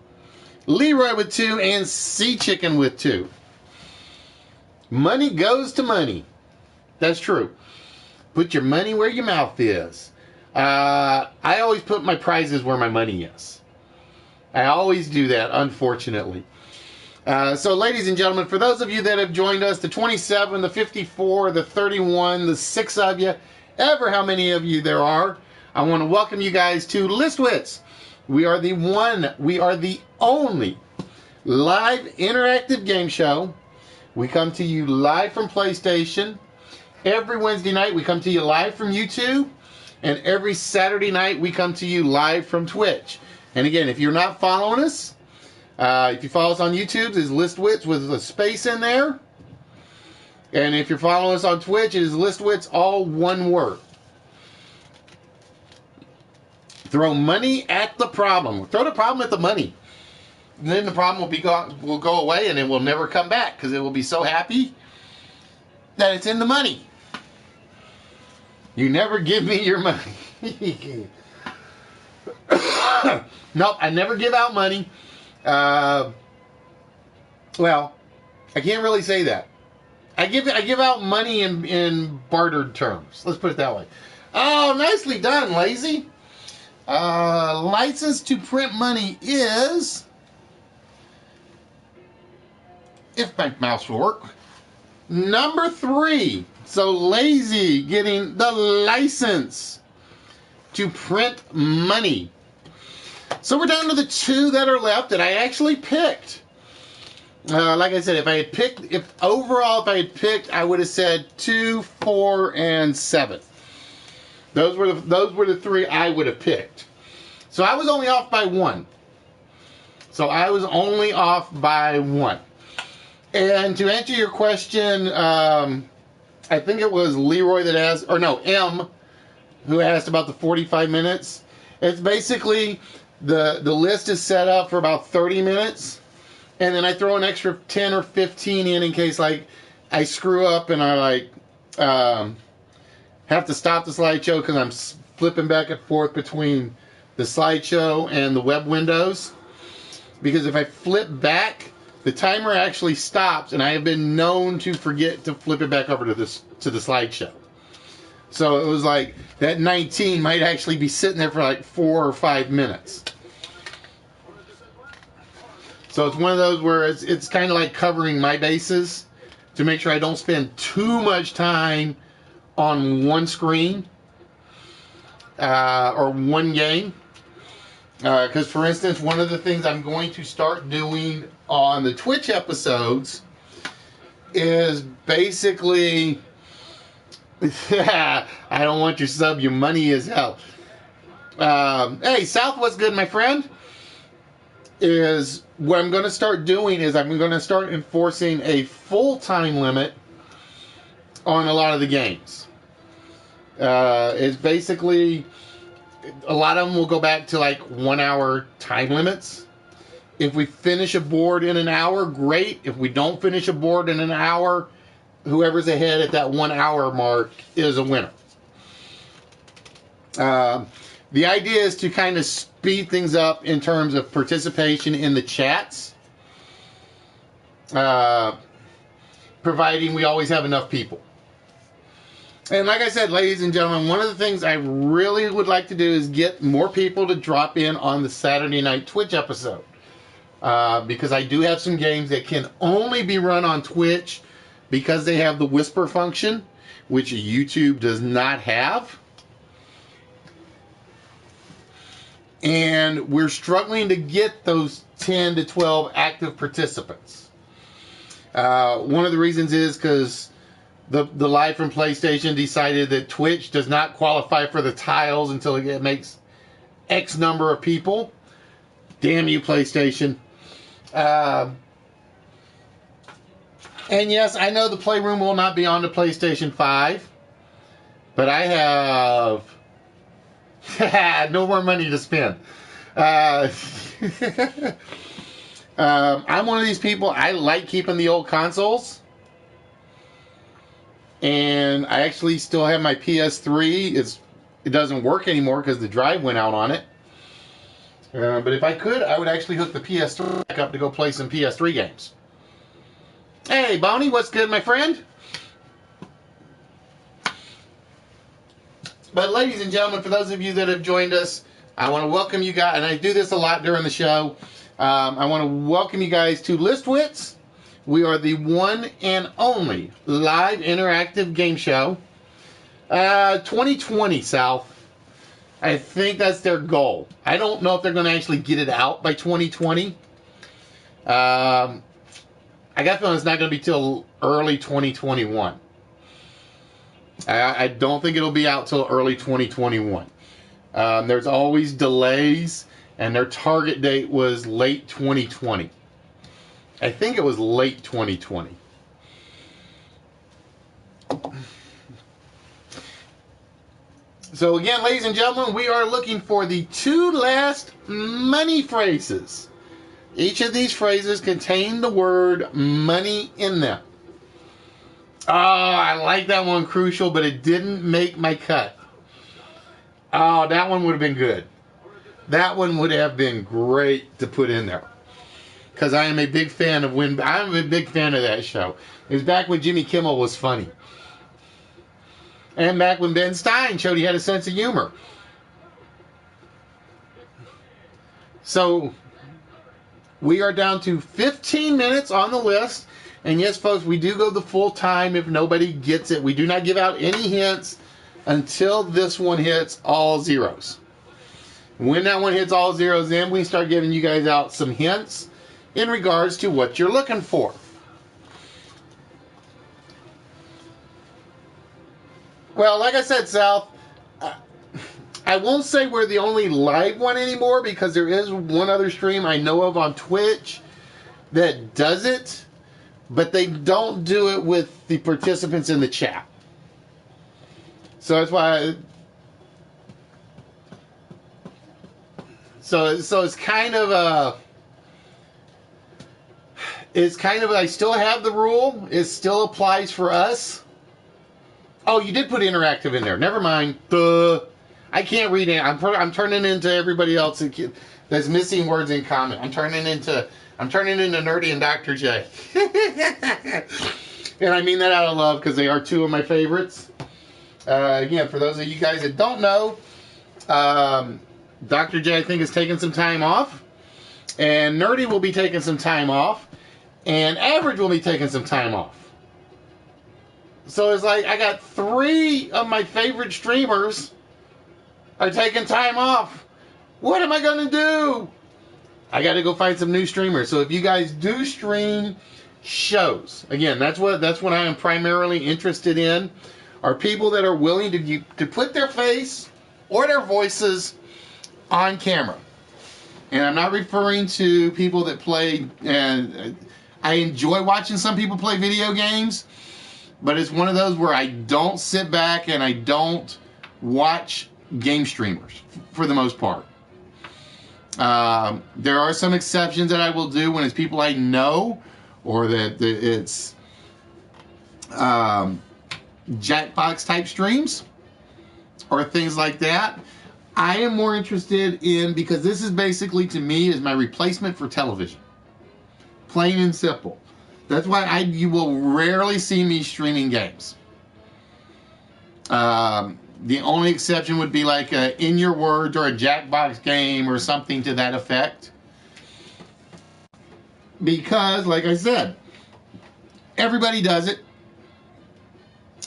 Leroy with 2, and Sea Chicken with 2. Money goes to money. That's true. Put your money where your mouth is. I always put my prizes where my money is. I always do that, unfortunately. So, ladies and gentlemen, for those of you that have joined us, the 27, the 54, the 31, the 6 of you, ever how many of you there are, I want to welcome you guys to List Wits. We are the only live interactive game show. We come to you live from PlayStation. Every Wednesday night, we come to you live from YouTube. And every Saturday night, we come to you live from Twitch. And again, if you're not following us, if you follow us on YouTube, it's List Wits with a space in there. And if you're following us on Twitch, it is List Wits, all one word. Throw money at the problem. Throw the problem at the money. And then the problem will go away and it will never come back because it will be so happy that it's in the money. You never give me your money. Nope, I never give out money. Well, I can't really say that. I give out money in bartered terms. Let's put it that way. Oh, nicely done, Lazy. License to print money is, if my mouse will work, number 3. So Lazy getting the license to print money. So we're down to the 2 that are left that I actually picked. Like I said, if I had picked, I would have said 2, 4, and 7. Those were the 3 I would have picked. So I was only off by 1. And to answer your question, I think it was Leroy that asked, or no, M, who asked about the 45 minutes. It's basically the list is set up for about 30 minutes, and then I throw an extra 10 or 15 in case like I screw up and I have to stop the slideshow because I'm flipping back and forth between the slideshow and the web windows. Because if I flip back, the timer actually stops, and I have been known to forget to flip it back over to the slideshow. So it was like that 19 might actually be sitting there for like 4 or 5 minutes. So it's one of those where it's kind of like covering my bases to make sure I don't spend too much time on one screen or one game. Because, for instance, one of the things I'm going to start doing on the Twitch episodes is basically, I don't want your sub, your money is hell. Hey, South, what's good, my friend? Is what I'm going to start doing is I'm going to start enforcing a full time limit on a lot of the games. It's basically, a lot of them will go back to like 1 hour time limits. If we finish a board in an hour, great. If we don't finish a board in an hour, whoever's ahead at that 1 hour mark is a winner. The idea is to kind of speed things up in terms of participation in the chats, providing we always have enough people. And like I said, ladies and gentlemen, one of the things I really would like to do is get more people to drop in on the Saturday night Twitch episode. Because I do have some games that can only be run on Twitch because they have the whisper function, which YouTube does not have. And we're struggling to get those 10 to 12 active participants. One of the reasons is because the Live from PlayStation decided that Twitch does not qualify for the tiles until it makes X number of people. Damn you, PlayStation. And yes, I know the Playroom will not be on the PlayStation 5, but I have no more money to spend. I'm one of these people, I like keeping the old consoles. And I actually still have my PS3. It doesn't work anymore because the drive went out on it. But if I could, I would actually hook the PS3 back up to go play some PS3 games. Hey, Bonnie, what's good, my friend? But ladies and gentlemen, for those of you that have joined us, I want to welcome you guys, and I do this a lot during the show. I want to welcome you guys to List Wits. We are the one and only live interactive game show. 2020, Sal. I think that's their goal. I don't know if they're going to actually get it out by 2020. I got a feeling it's not going to be till early 2021. I don't think it'll be out till early 2021. There's always delays, and their target date was late 2020. I think it was late 2020. So again, ladies and gentlemen, we are looking for the 2 last money phrases. Each of these phrases contain the word money in them. Oh, I like that one, Crucial, but it didn't make my cut. Oh, that one would have been good. That one would have been great to put in there. Because I am a big fan of I'm a big fan of that show. It was back when Jimmy Kimmel was funny. And back when Ben Stein showed he had a sense of humor. So, we are down to 15 minutes on the list. And yes, folks, we do go the full time if nobody gets it. We do not give out any hints until this one hits all zeros. When that one hits all zeros, then we start giving you guys out some hints in regards to what you're looking for. Well, like I said, Sal, I won't say we're the only live one anymore because there is one other stream I know of on Twitch that does it. But they don't do it with the participants in the chat. So that's why. So it's kind of a. I still have the rule. It still applies for us. Oh, you did put interactive in there. Never mind. I can't read it. I'm turning into everybody else that's missing words in comment. I'm turning into Nerdy and Dr. J. And I mean that out of love because they are 2 of my favorites. Again, for those of you guys that don't know, Dr. J, I think, is taking some time off. And Nerdy will be taking some time off. And Average will be taking some time off. So it's like I got 3 of my favorite streamers are taking time off. What am I going to do? I got to go find some new streamers. So if you guys do stream shows, again, that's what I am primarily interested in, are people that are willing to put their face or their voices on camera. And I'm not referring to people that play, and I enjoy watching some people play video games, but it's one of those where I don't sit back and I don't watch game streamers for the most part. There are some exceptions that I will do when it's people I know, or that it's Jackbox type streams or things like that. I am more interested in, because this is basically, to me, is my replacement for television. Plain and simple. That's why you will rarely see me streaming games. The only exception would be like In Your Words or a Jackbox game or something to that effect. Because, like I said, everybody does it.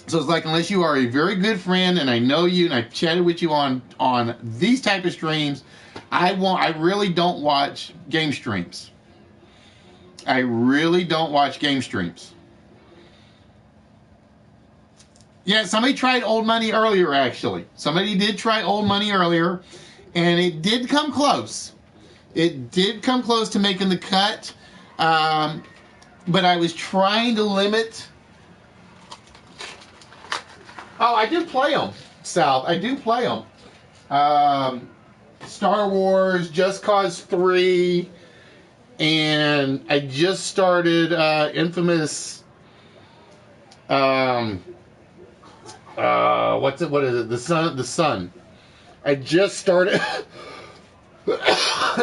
So it's like, unless you are a very good friend and I know you and I've chatted with you on these type of streams, I really don't watch game streams. I really don't watch game streams. Yeah, somebody tried Old Money earlier, actually. Somebody did try Old Money earlier, and it did come close. It did come close to making the cut, but I was trying to limit. Oh, I do play them, Sal. I do play them. Star Wars, Just Cause 3, and I just started Infamous. What is it? The Sun. I just started.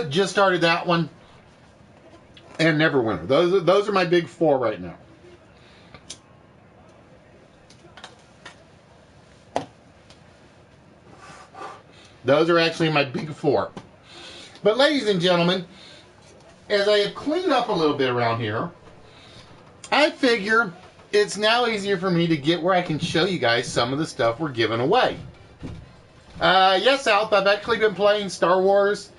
Just started that one. And Neverwinter. Those are my big four right now. Those are actually my big four. But ladies and gentlemen, as I have cleaned up a little bit around here, I figure it's now easier for me to get where I can show you guys some of the stuff we're giving away. Yes, Alf, I've actually been playing Star Wars.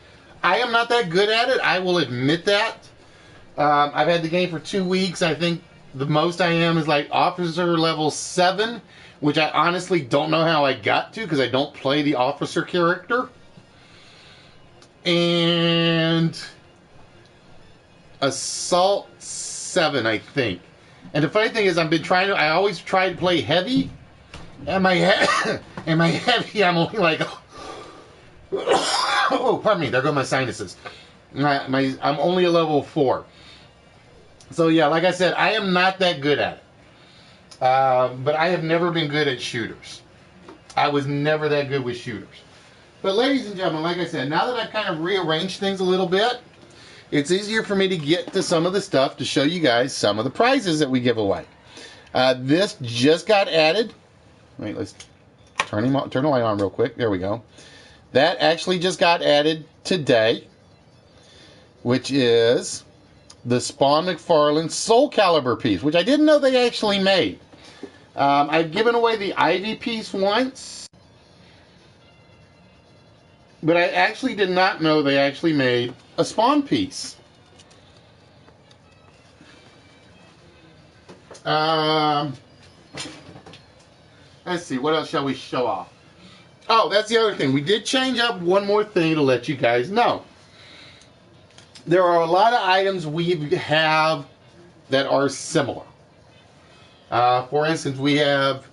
I am not that good at it. I will admit that. I've had the game for 2 weeks. I think the most I am is like officer level 7, which I honestly don't know how I got to because I don't play the officer character. And Assault 7, I think. And the funny thing is, I always try to play heavy, and my heavy, I'm only like, oh, pardon me, there go my sinuses. I'm only a level 4. So yeah, like I said, I am not that good at it. But I have never been good at shooters. I was never that good with shooters. But ladies and gentlemen, like I said, now that I've kind of rearranged things a little bit, it's easier for me to get to some of the stuff to show you guys some of the prizes that we give away. This just got added. Wait, let's turn the light on real quick. There we go. That actually just got added today, which is the Spawn McFarlane Soul Calibur piece, which I didn't know they actually made. I've given away the Ivy piece once, but I actually did not know they actually made a Spawn piece. Let's see, what else shall we show off? Oh, that's the other thing. We did change up one more thing to let you guys know. There are a lot of items we have that are similar. For instance, we have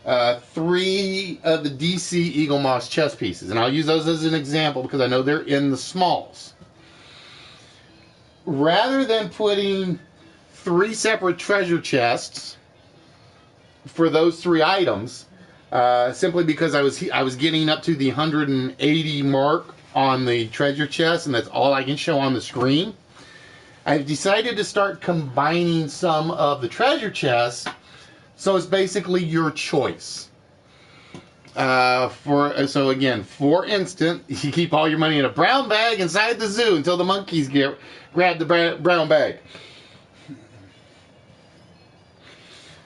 3 of the DC Eagle Moss chess pieces, and I'll use those as an example because I know they're in the smalls. Rather than putting 3 separate treasure chests for those 3 items, simply because I was getting up to the 180 mark on the treasure chest, and that's all I can show on the screen, I've decided to start combining some of the treasure chests, so it's basically your choice. So again, for instance, you keep all your money in a brown bag inside the zoo until the monkeys grab the brown bag.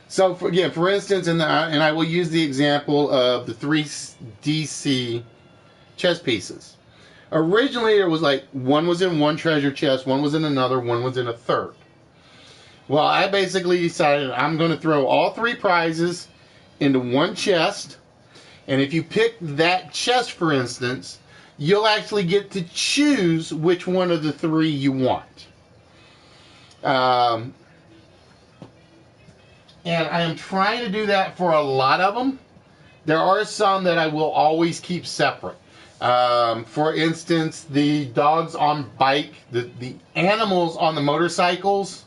So for instance, and I will use the example of the 3 DC chess pieces. Originally, it was like one was in one treasure chest, one was in another, one was in a third. Well, I basically decided I'm going to throw all 3 prizes into one chest, and if you pick that chest, for instance, you'll actually get to choose which one of the 3 you want. And I am trying to do that for a lot of them. There are some that I will always keep separate. For instance, the dogs on bike, the animals on the motorcycles,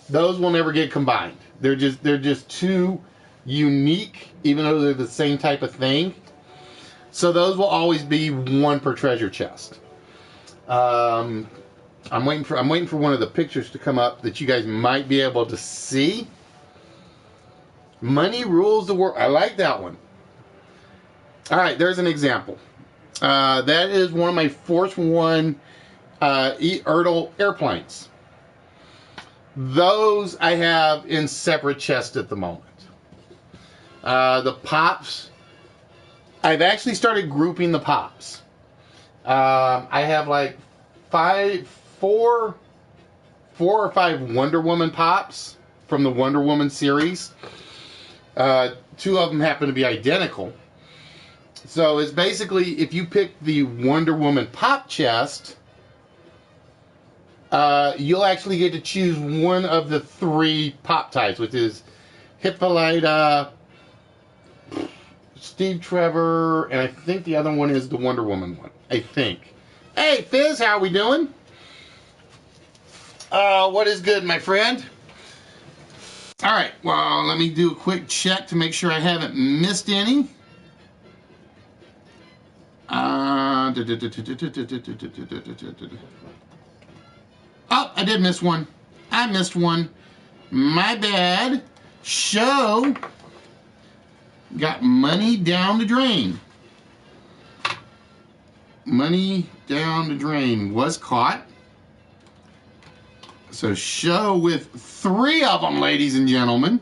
those will never get combined. They're just too unique, even though they're the same type of thing. So those will always be 1 per treasure chest. I'm waiting for one of the pictures to come up that you guys might be able to see. Money rules the world. I like that one. All right, there's an example. That is one of my Force One Ertl airplanes. Those I have in separate chests at the moment. The pops, I've actually started grouping the pops. I have like 4 or 5 Wonder Woman pops from the Wonder Woman series. 2 of them happen to be identical. So it's basically, if you pick the Wonder Woman pop chest, you'll actually get to choose one of the 3 pop types, which is Hippolyta, Steve Trevor, and I think the other one is the Wonder Woman one. I think. Hey, Fizz, how we doing? What is good, my friend? All right, well, let me do a quick check to make sure I haven't missed any. Oh, I did miss one. I missed one. My bad. Show got money down the drain. Money down the drain was caught. So show with 3 of them, ladies and gentlemen.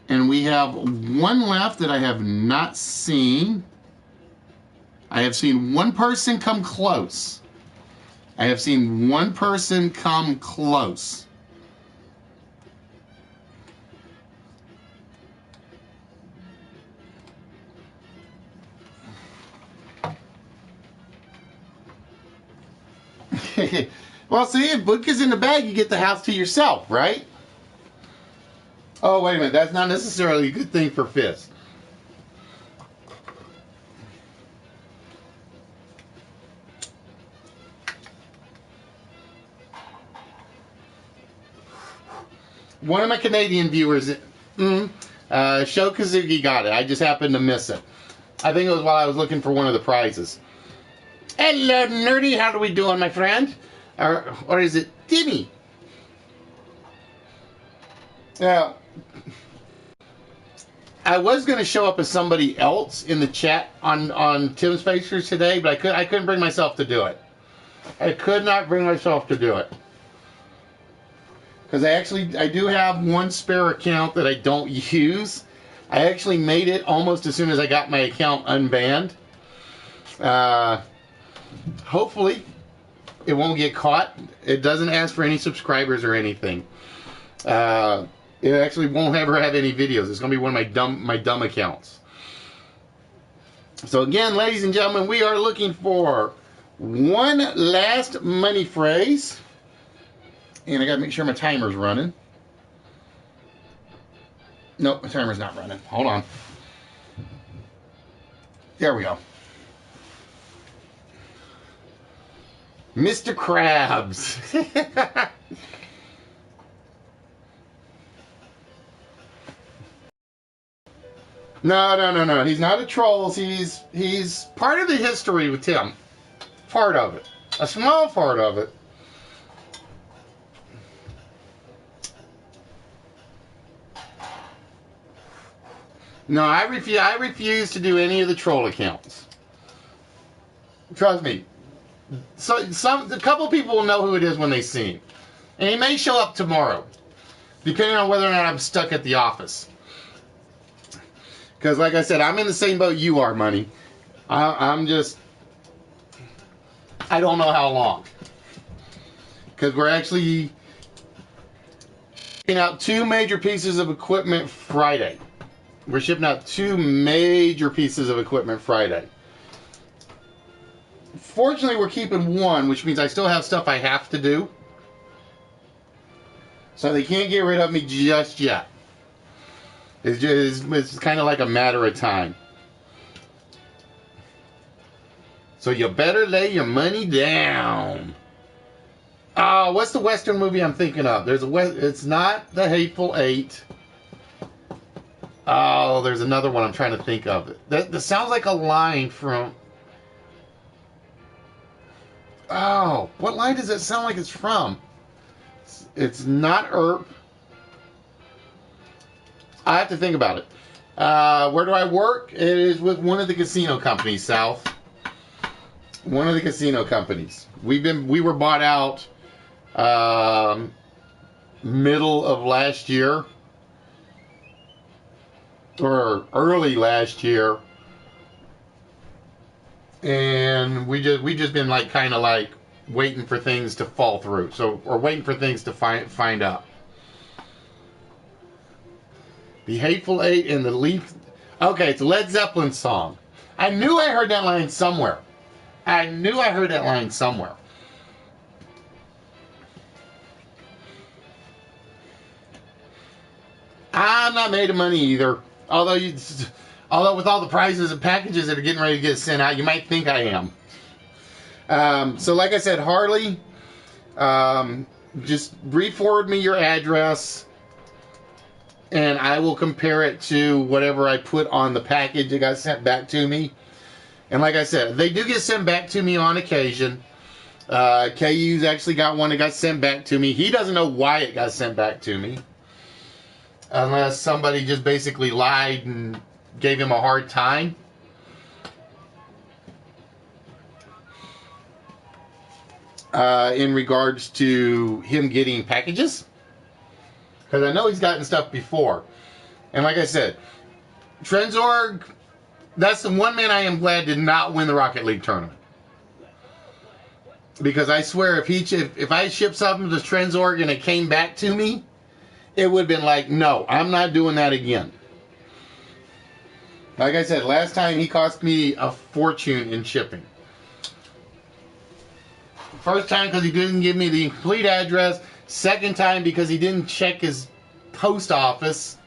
And we have 1 left that I have not seen. I have seen 1 person come close. I have seen 1 person come close. Well, see, if book is in the bag, you get the house to yourself, right? Oh, wait a minute. That's not necessarily a good thing for Fist. One of my Canadian viewers, Sho Kazuki got it. I just happened to miss it. I think it was while I was looking for one of the prizes. Hello, Nerdy. How are we doing, my friend? Or is it Timmy? Yeah. I was going to show up as somebody else in the chat on Tim's Pictures today, but I couldn't bring myself to do it. I could not bring myself to do it. Because I do have one spare account that I don't use. I actually made it almost as soon as I got my account unbanned. Hopefully, it won't get caught. It doesn't ask for any subscribers or anything. It actually won't ever have any videos. It's going to be one of my dumb accounts. So again, ladies and gentlemen, we are looking for one last money phrase. And I got to make sure my timer's running. Nope, my timer's not running. Hold on. There we go. Mr. Krabs. No. He's not a troll. He's part of the history with Tim. Part of it. A small part of it. No, I refuse to do any of the troll accounts. Trust me. So a couple people will know who it is when they see him. And he may show up tomorrow, depending on whether or not I'm stuck at the office. Because like I said, I'm in the same boat you are, Money. I don't know how long. Because we're actually shipping out 2 major pieces of equipment Friday. We're shipping out 2 major pieces of equipment Friday. Fortunately, we're keeping 1, which means I still have stuff I have to do. So they can't get rid of me just yet. It's kind of like a matter of time. So you better lay your money down. Oh, what's the Western movie I'm thinking of? It's not The Hateful Eight. Oh, there's another one I'm trying to think of. That sounds like a line from... Oh, what line does it sound like it's from? It's not Earp. I have to think about it. Where do I work? It is with one of the casino companies, South. One of the casino companies. We were bought out middle of last year. Or early last year. And we just been like kind of like waiting for things to fall through. So we're waiting for things to find out. The Hateful Eight and the Leaf. Okay, it's a Led Zeppelin song. I knew I heard that line somewhere. I'm not made of money either. Although with all the prizes and packages that are getting ready to get sent out, you might think I am. So like I said, Harley, just re-forward me your address. and I will compare it to whatever I put on the package that got sent back to me. And like I said, they do get sent back to me on occasion. KU's actually got one that got sent back to me. He doesn't know why it got sent back to me, unless somebody just basically lied and gave him a hard time. In regards to him getting packages, because I know he's gotten stuff before. And like I said, Trenzorg, that's the one man I am glad did not win the Rocket League tournament. Because I swear, if I shipped something to Trenzorg and it came back to me, it would have been like, no, I'm not doing that again. Like I said, last time he cost me a fortune in shipping. First time because he didn't give me the complete address. Second time because he didn't check his post office.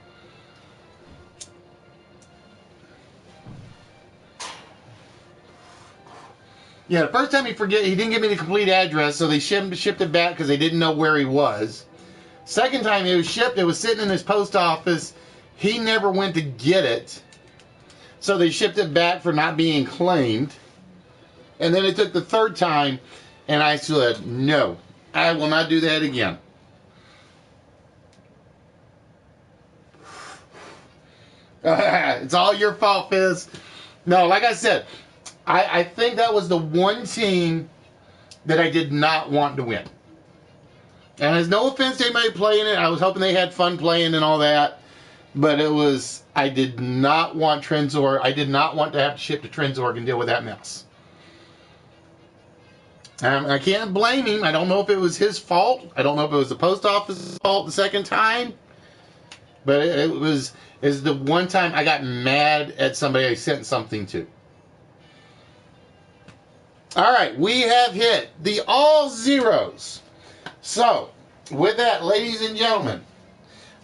Yeah, the first time he didn't give me the complete address, so they shipped it back because they didn't know where he was. Second time it was shipped, it was sitting in his post office. He never went to get it, so they shipped it back for not being claimed. And then it took the third time, and I said, no, I will not do that again. It's all your fault, Fizz. No, like I said, I think that was the one team that I did not want to win. And there's no offense to anybody playing it. I was hoping they had fun playing and all that. But I did not want Trenzorg. I did not want to have to ship to Trenzorg and deal with that mess. I can't blame him. I don't know if it was his fault. I don't know if it was the post office's fault the second time. But it was the one time I got mad at somebody I sent something to. All right, we have hit the all zeros. So, with that, ladies and gentlemen,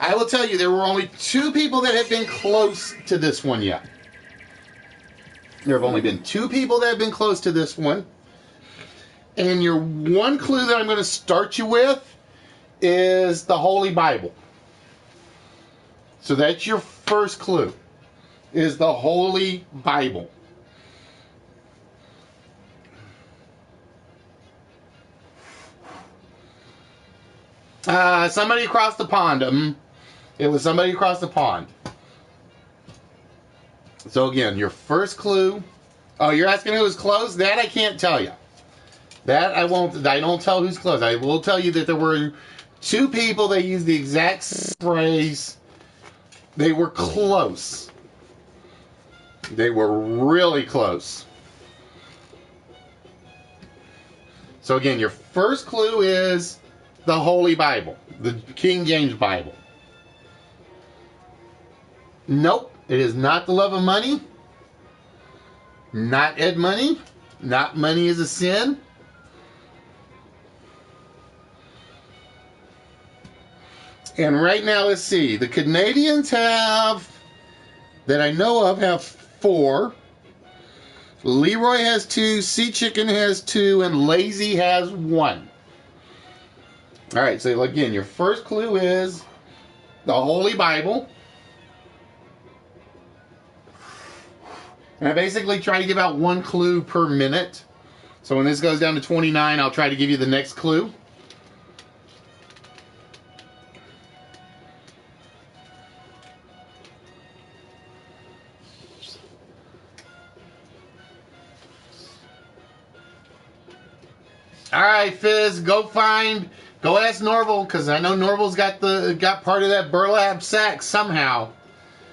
I will tell you there were only 2 people that have been close to this one yet. There have only been 2 people that have been close to this one. And your one clue that I'm going to start you with is the Holy Bible. So that's your first clue, is the Holy Bible. Somebody across the pond. It was somebody across the pond. So again, your first clue. Oh, you're asking who was close? That I can't tell you. That I won't. I don't tell who's close. I will tell you that there were 2 people that used the exact phrase. They were close. They were really close. So again, your first clue is the Holy Bible, the King James Bible. Nope, it is not the love of money. Not Ed Money. Not Money is a Sin. And right now, let's see. The Canadians have, that I know of, have 4. Leroy has 2. Sea Chicken has 2. And Lazy has 1. All right, so again, your first clue is the Holy Bible. And I basically try to give out 1 clue per minute. So when this goes down to 29, I'll try to give you the next clue. All right, Fizz, go ask Norval, because I know Norval's got part of that burlap sack somehow.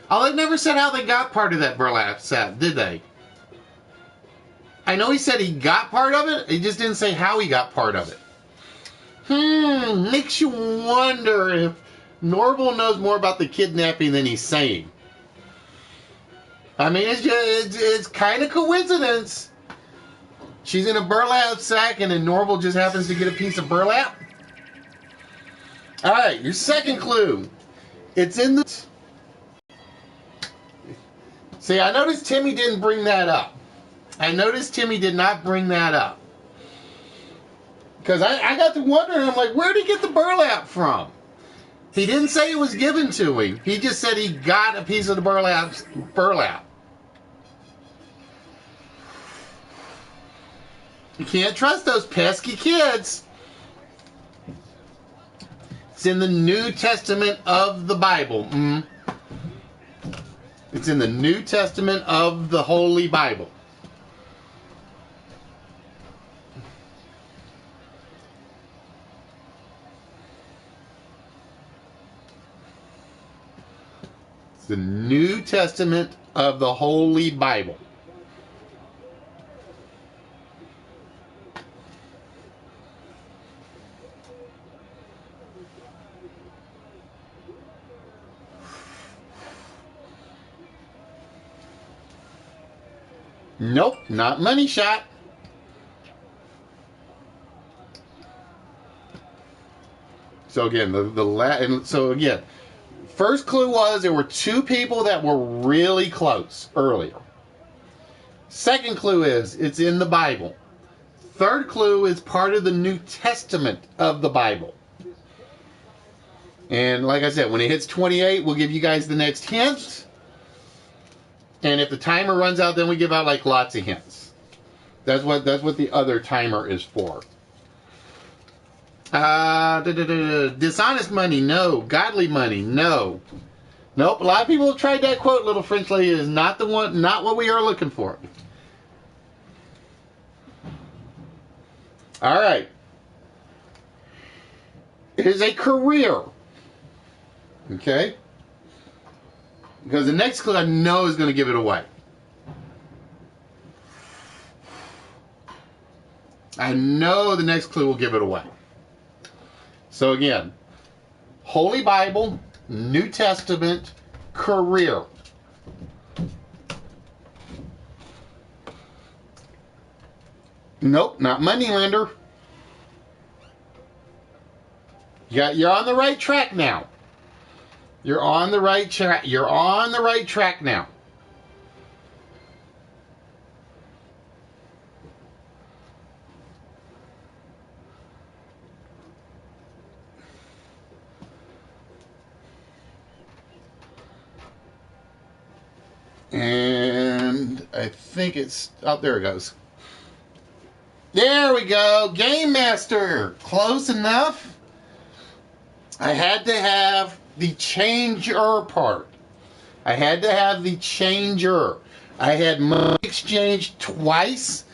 Oh, they never said how they got part of that burlap sack, did they? I know he said he got part of it. He just didn't say how he got part of it. Makes you wonder if Norval knows more about the kidnapping than he's saying. I mean, it's kind of coincidence. She's in a burlap sack, and then Norval just happens to get a piece of burlap. All right, your second clue. It's in the... See, I noticed Timmy didn't bring that up. I noticed Timmy did not bring that up. Because I got to wondering, I'm like, where did he get the burlap from? He didn't say it was given to him. He just said he got a piece of the burlap. You can't trust those pesky kids. It's in the New Testament of the Bible. It's in the New Testament of the Holy Bible. It's the New Testament of the Holy Bible. Nope, not money shot. So again, first clue was there were two people that were really close earlier. Second clue is it's in the Bible. Third clue is part of the New Testament of the Bible. And like I said, when it hits 28, we'll give you guys the next hint. And if the timer runs out, then we give out like lots of hints. That's what the other timer is for. Dishonest money, no. Godly money, no. Nope. A lot of people have tried that quote. Little French lady is not the one. Not what we are looking for. All right. It is a career. Okay. Because the next clue I know is going to give it away. I know the next clue will give it away. So again, Holy Bible, New Testament, career. Nope, not moneylender. You're on the right track now. You're on the right track. You're on the right track now. And I think it's... Oh, there it goes. There we go. Game Master. Close enough. I had to have the changer part. I had to have the changer. I had money exchanged twice.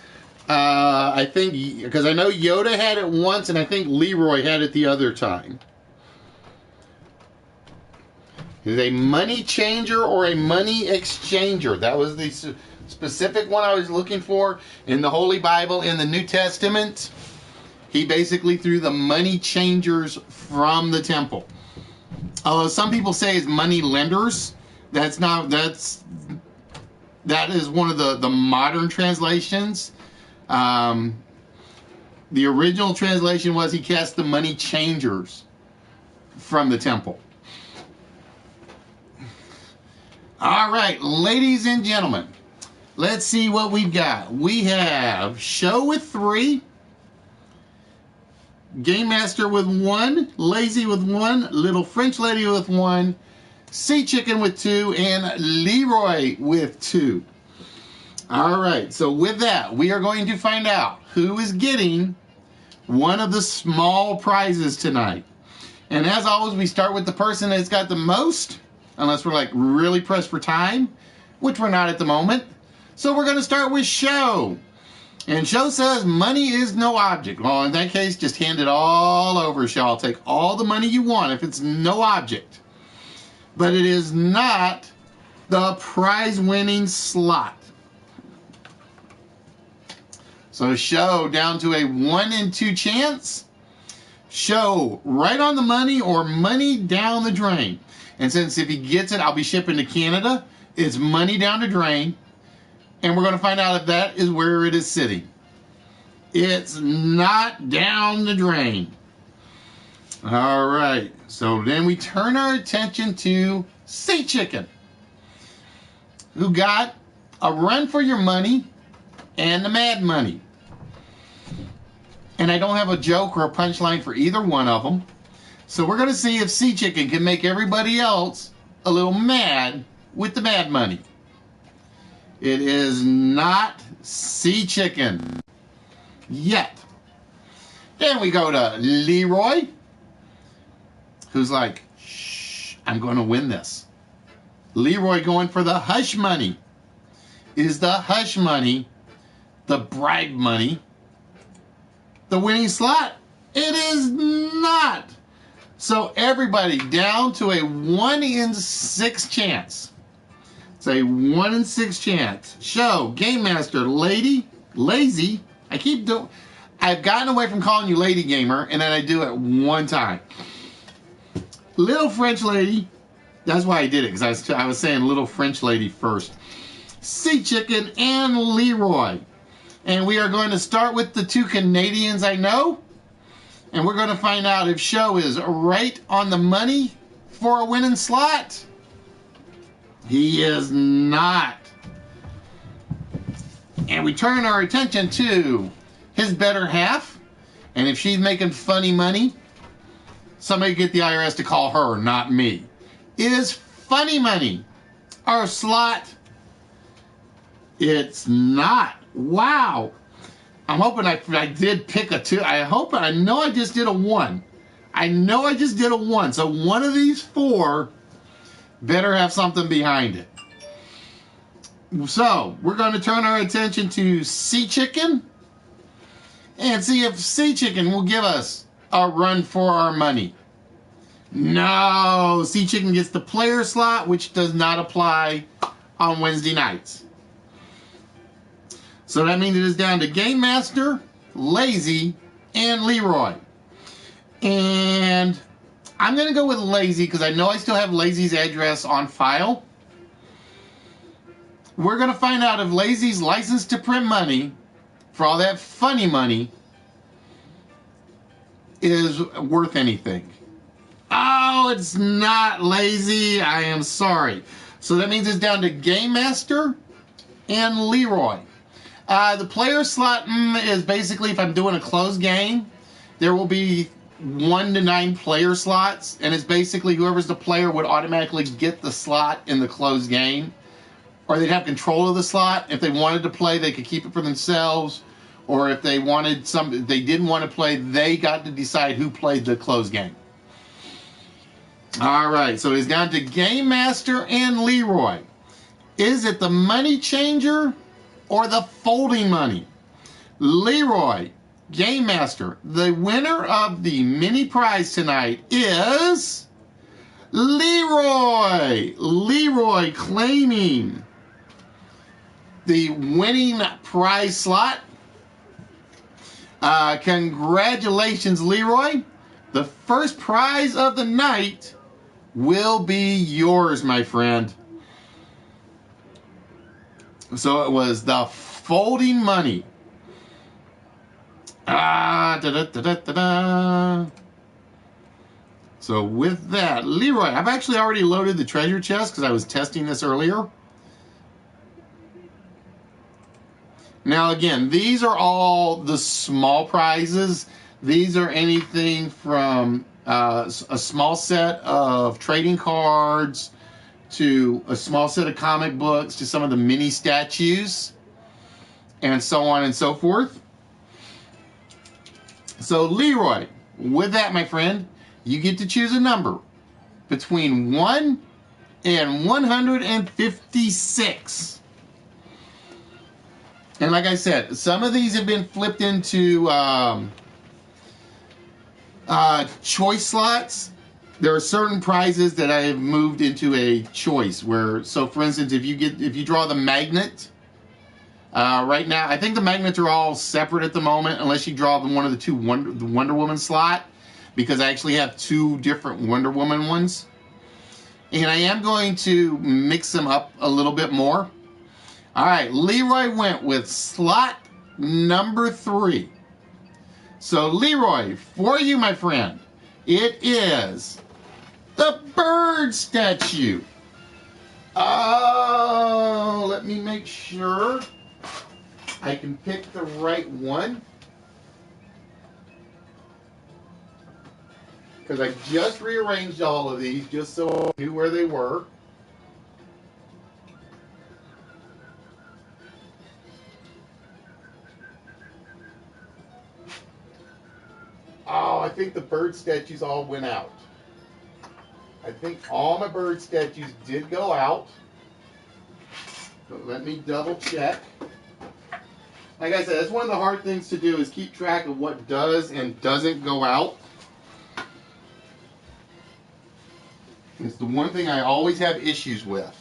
I think, because I know Yoda had it once, and I think Leroy had it the other time. Is a money changer or a money exchanger? That was the specific one I was looking for in the Holy Bible. In the New Testament, he basically threw the money changers from the temple. Although some people say it's money lenders. That is one of the modern translations. The original translation was he cast the money changers from the temple. All right, ladies and gentlemen, let's see what we've got. We have Show with 3, Game Master with 1, Lazy with 1, Little French Lady with 1, Sea Chicken with 2, and Leroy with 2. All right, so with that, we are going to find out who is getting one of the small prizes tonight. And as always, we start with the person that's got the most, unless we're like really pressed for time, which we're not at the moment. So we're going to start with Show. And Show says money is no object. Well, in that case, just hand it all over, Show. I'll take all the money you want if it's no object. But it is not the prize-winning slot. So Show down to a 1 in 2 chance. Show right on the money or money down the drain. And since if he gets it, I'll be shipping to Canada. It's money down the drain. And we're going to find out if that is where it is sitting. It's not down the drain. All right. So then we turn our attention to Sea Chicken, who got a run for your money and the mad money. And I don't have a joke or a punchline for either one of them. So we're going to see if Sea Chicken can make everybody else a little mad with the mad money. It is not Sea Chicken yet. Then we go to Leroy, who's like, shh, I'm going to win this. Leroy going for the hush money. Is the hush money the bribe money, the winning slot? It is not. So everybody down to a 1 in 6 chance. It's a 1 in 6 chance. Show, Game Master, Lazy. I've gotten away from calling you Lady Gamer, and then I do it one time. Little French Lady. That's why I did it, because I was saying Little French Lady first. Sea Chicken and Leroy. And we are going to start with the 2 Canadians I know. And we're going to find out if Show is right on the money for a winning slot. He is not. And we turn our attention to his better half. And if she's making funny money, somebody get the IRS to call her, not me. Is funny money our slot? It's not. Wow. I'm hoping I did pick a 2. I know I just did a 1. I know I just did a 1. So one of these 4 better have something behind it. So we're going to turn our attention to Sea Chicken and see if Sea Chicken will give us a run for our money. No, Sea Chicken gets the player slot, which does not apply on Wednesday nights. So that means it is down to Game Master, Lazy, and Leroy. And I'm going to go with Lazy because I know I still have Lazy's address on file. We're going to find out if Lazy's license to print money for all that funny money is worth anything. Oh, it's not Lazy. I am sorry. So that means it's down to Game Master and Leroy. The player slot is basically if I'm doing a closed game, there will be 1 to 9 player slots, and it's basically whoever's the player would automatically get the slot in the closed game, or they'd have control of the slot. If they wanted to play, they could keep it for themselves, or if they didn't want to play, they got to decide who played the closed game. All right, so it's down to Game Master and Leroy. Is it the money changer or the folding money? Leroy, Game Master, the winner of the mini prize tonight is Leroy. Leroy claiming the winning prize slot. Congratulations, Leroy. The first prize of the night will be yours, my friend. So it was the folding money. So with that, Leroy, I've actually already loaded the treasure chest because I was testing this earlier. Now again, these are all the small prizes. These are anything from a small set of trading cards to a small set of comic books to some of the mini statues and so on and so forth. So Leroy, with that, my friend, you get to choose a number between 1 and 156. And like I said, some of these have been flipped into choice slots. There are certain prizes that I have moved into a choice where, so for instance, if you draw the magnet, right now, I think the magnets are all separate at the moment, unless you draw one of the 2 the Wonder Woman slot, because I actually have 2 different Wonder Woman ones. And I am going to mix them up a little bit more. All right, Leroy went with slot number 3. So Leroy, for you, my friend, it is the bird statue. Oh, let me make sure I can pick the right one. because I just rearranged all of these just so I knew where they were. Oh, I think the bird statues all went out. I think all my bird statues did go out. But let me double check. Like I said, that's one of the hard things to do is keep track of what does and doesn't go out. It's the one thing I always have issues with.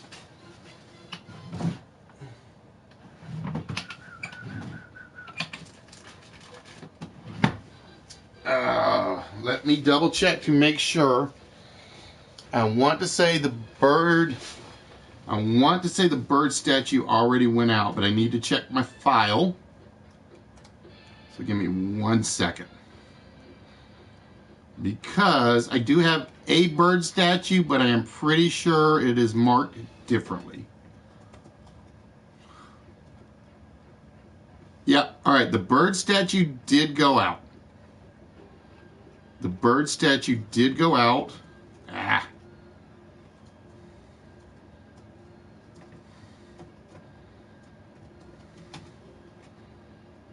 Let me double check to make sure. I want to say the bird statue already went out, but I need to check my file. So give me 1 second. Because I do have a bird statue, but I am pretty sure it is marked differently. Yep, all right, the bird statue did go out. The bird statue did go out.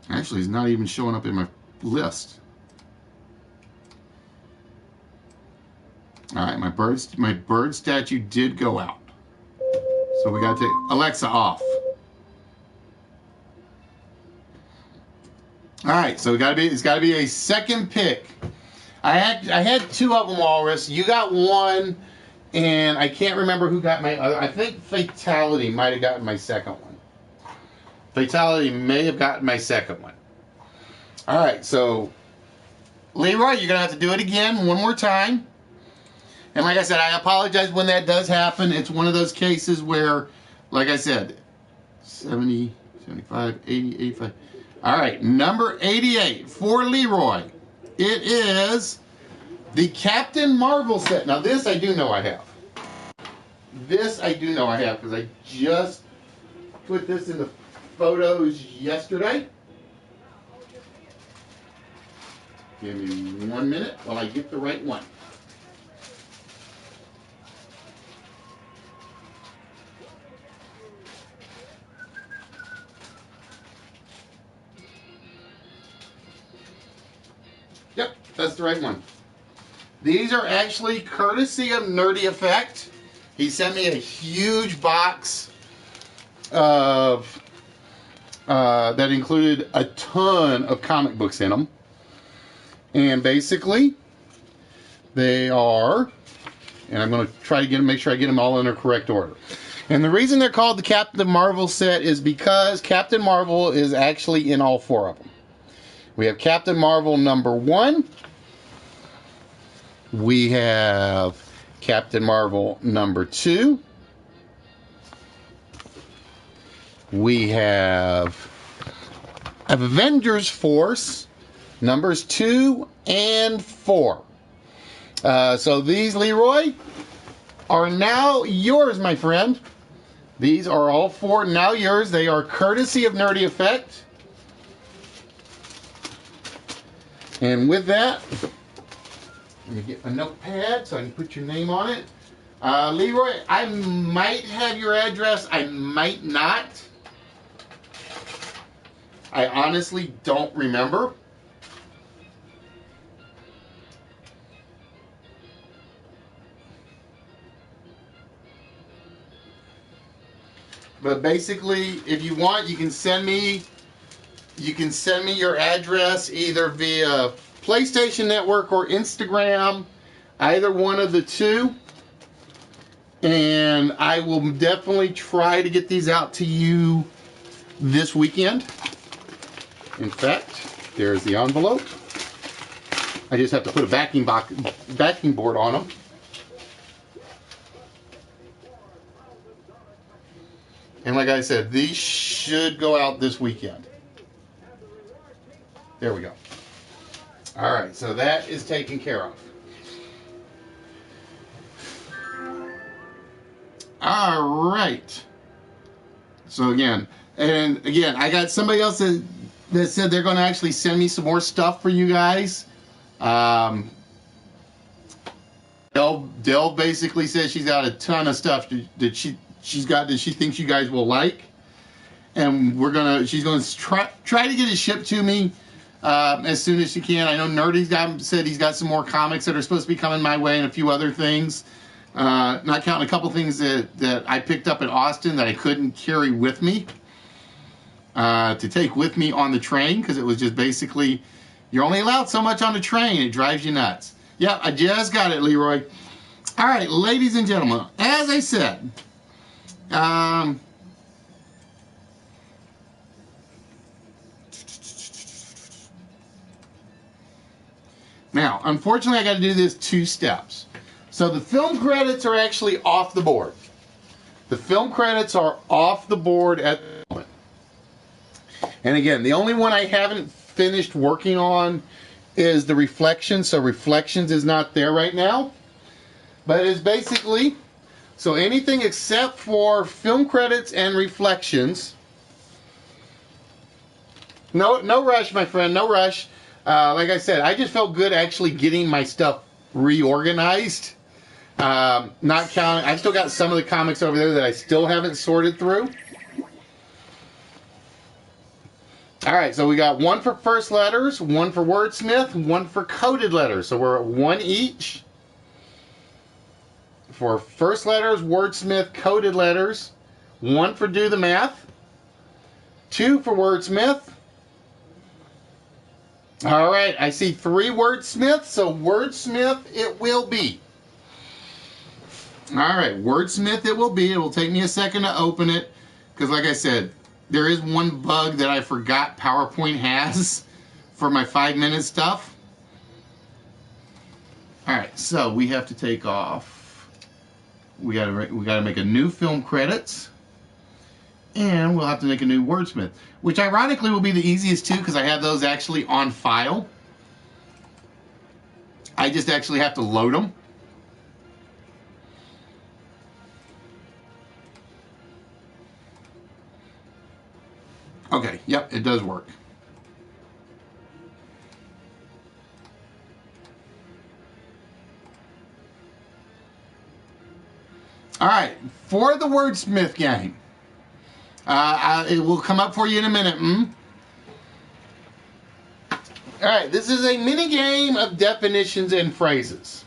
Actually, it's not even showing up in my list. All right, my bird statue did go out. So we got to take Alexa off. All right, so it's got to be a second pick. I had two of them, Walrus. You got one, and I can't remember who got my other. I think Fatality might have gotten my second one. Fatality may have gotten my second one. All right, so Leroy, you're gonna have to do it again one more time. And like I said, I apologize when that does happen. It's one of those cases where, like I said, 70, 75, 80, 85. All right, number 88 for Leroy. It is the Captain Marvel set. Now this I do know I have. This I do know I have because I just put this in the photos yesterday. Give me 1 minute while I get the right one. Yep, that's the right one. These are actually courtesy of Nerdy Effect. He sent me a huge box of that included a ton of comic books in them. And basically, they are, and I'm going to try to make sure I get them all in their correct order. And the reason they're called the Captain Marvel set is because Captain Marvel is actually in all four of them. We have Captain Marvel #1. We have Captain Marvel #2. We have Avengers Force numbers 2 and 4. So these, Leroy, are now yours, my friend. These are all four now yours. They are courtesy of Nerdy Effect. And with that, let me get a notepad so I can put your name on it. Leroy, I might have your address. I might not. I honestly don't remember. But basically, if you want, you can send me your address either via PlayStation Network or Instagram, either one of the two. And I will definitely try to get these out to you this weekend. In fact, there's the envelope. I just have to put a backing board on them. And like I said, these should go out this weekend. There we go. All right, so that is taken care of. All right. So again, I got somebody else that said they're going to actually send me some more stuff for you guys. Dell basically says she's got a ton of stuff that she thinks you guys will like, and she's gonna try to get it shipped to me as soon as she can. I know Nerdy's said he's got some more comics that are supposed to be coming my way and a few other things. Not counting a couple things that I picked up in Austin that I couldn't carry with me to take with me on the train, because it was just basically, you're only allowed so much on the train. It drives you nuts. Yep, I just got it, Leroy. All right, ladies and gentlemen, as I said, now, unfortunately, I got to do this 2 steps. So the film credits are actually off the board. The film credits are off the board at the moment. And again, the only one I haven't finished working on is the Reflections. So Reflections is not there right now. But it's basically, so anything except for film credits and Reflections. No rush, my friend, no rush. Like I said, I just felt good actually getting my stuff reorganized. Not counting, I've still got some of the comics over there that I still haven't sorted through. Alright, so we got 1 for first letters, 1 for wordsmith, 1 for coded letters. So we're at 1 each. For first letters, wordsmith, coded letters. 1 for do the math. 2 for wordsmith. Alright, I see 3 wordsmiths, so wordsmith it will be. Alright, wordsmith it will be. It will take me a second to open it, because like I said, there is one bug that I forgot PowerPoint has for my 5-minute stuff. Alright, so we have to take off. We gotta make a new film credits. And we'll have to make a new wordsmith, which ironically will be the easiest too, because I have those actually on file. I just actually have to load them. Okay, yep, it does work. All right, for the wordsmith game. It will come up for you in a minute. Alright, this is a mini game of definitions and phrases.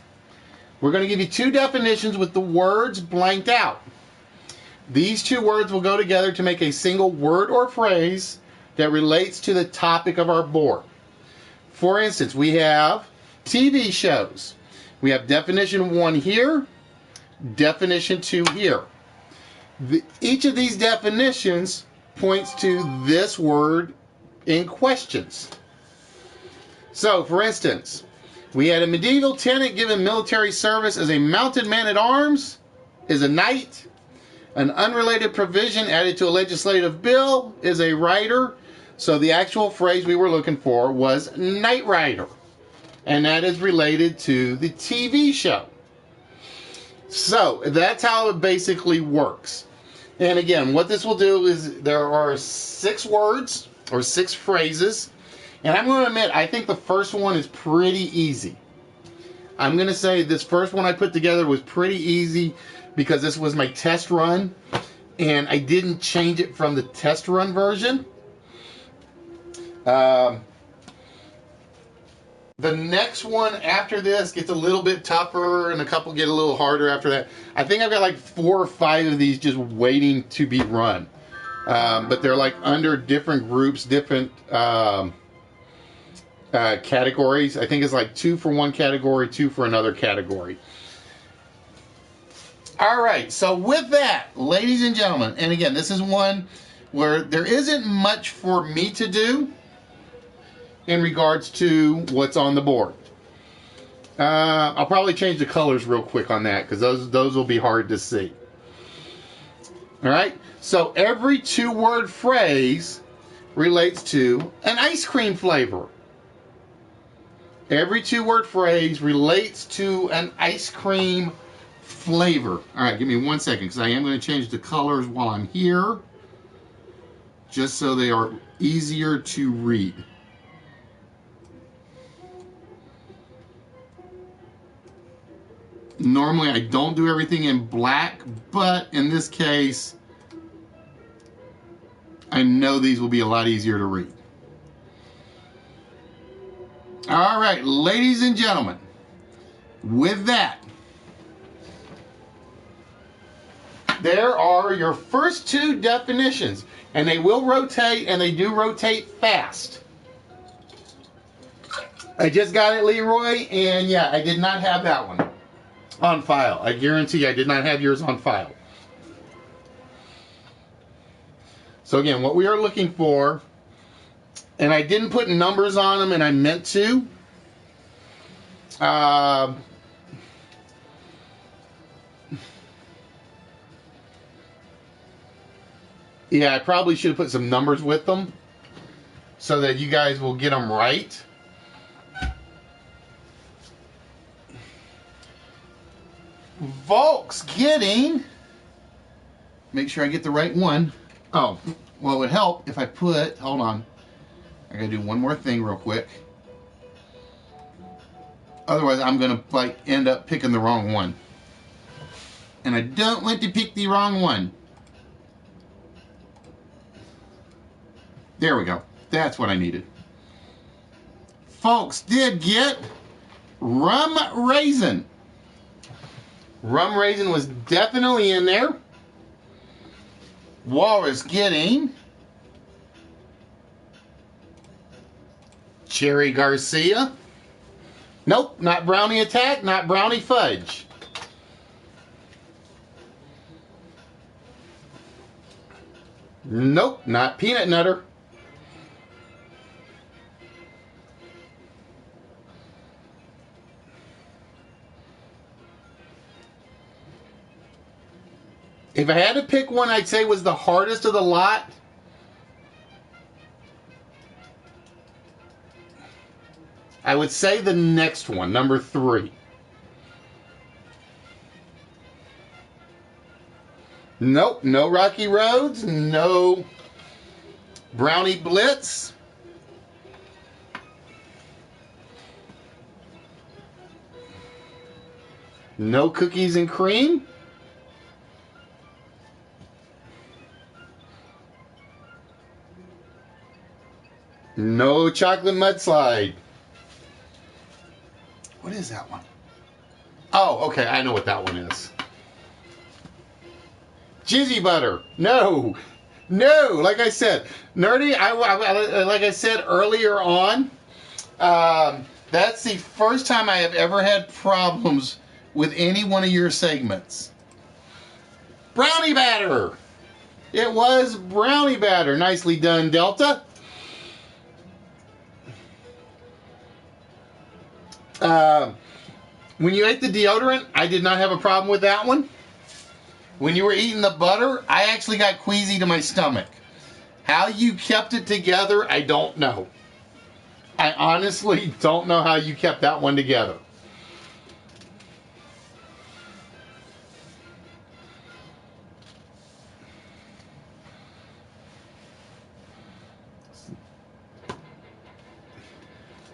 We're going to give you 2 definitions with the words blanked out. These 2 words will go together to make a single word or phrase that relates to the topic of our board. For instance, we have TV shows. We have definition 1 here, definition 2 here. Each of these definitions points to this word in questions. So, for instance, we had a medieval tenant given military service as a mounted man-at-arms is a knight. An unrelated provision added to a legislative bill is a rider. So the actual phrase we were looking for was Knight Rider. And that is related to the TV show. So that's how it basically works. And again, what this will do is there are 6 words or 6 phrases. And I'm going to admit, I think the first one is pretty easy. I'm going to say this first one I put together was pretty easy because this was my test run. And I didn't change it from the test run version. The next one after this gets a little bit tougher and a couple get a little harder after that. I think I've got like 4 or 5 of these just waiting to be run. But they're like under different groups, different categories. I think it's like 2 for one category, 2 for another category. All right, so with that, ladies and gentlemen, and again, this is one where there isn't much for me to do in regards to what's on the board. I'll probably change the colors real quick on that because those will be hard to see. All right, so every 2-word phrase relates to an ice cream flavor. Every 2-word phrase relates to an ice cream flavor. All right, give me 1 second because I am going to change the colors while I'm here, just so they are easier to read. Normally I don't do everything in black, but in this case, I know these will be a lot easier to read. All right, ladies and gentlemen, with that, there are your first two definitions, and they will rotate, and they do rotate fast. I just got it, Leroy, and yeah, I did not have that one on file. I guarantee I did not have yours on file. So again, what we are looking for, and I didn't put numbers on them, and I meant to. Yeah, I probably should have put some numbers with them so that you guys will get them right. Volk's getting, make sure I get the right one. Oh, well, it would help if I put, hold on. I gotta do one more thing real quick. Otherwise, I'm gonna end up picking the wrong one. And I don't want to pick the wrong one. There we go. That's what I needed. Folks did get rum raisin. Rum raisin was definitely in there. Walrus getting Cherry Garcia. Nope, not brownie attack, not brownie fudge. Nope, not peanut nutter. If I had to pick one I'd say was the hardest of the lot, I would say the next one, number 3. Nope, no Rocky Roads, no Brownie Blitz. No Cookies and Cream. No Chocolate Mudslide. What is that one? Oh, okay, I know what that one is. Jizzy Butter. No. No, like I said, Nerdy, like I said earlier on, that's the first time I have ever had problems with any one of your segments. Brownie Batter. It was Brownie Batter. Nicely done, Delta. When you ate the deodorant, I did not have a problem with that one. When you were eating the butter, I actually got queasy to my stomach. How you kept it together, I don't know. I honestly don't know how you kept that one together.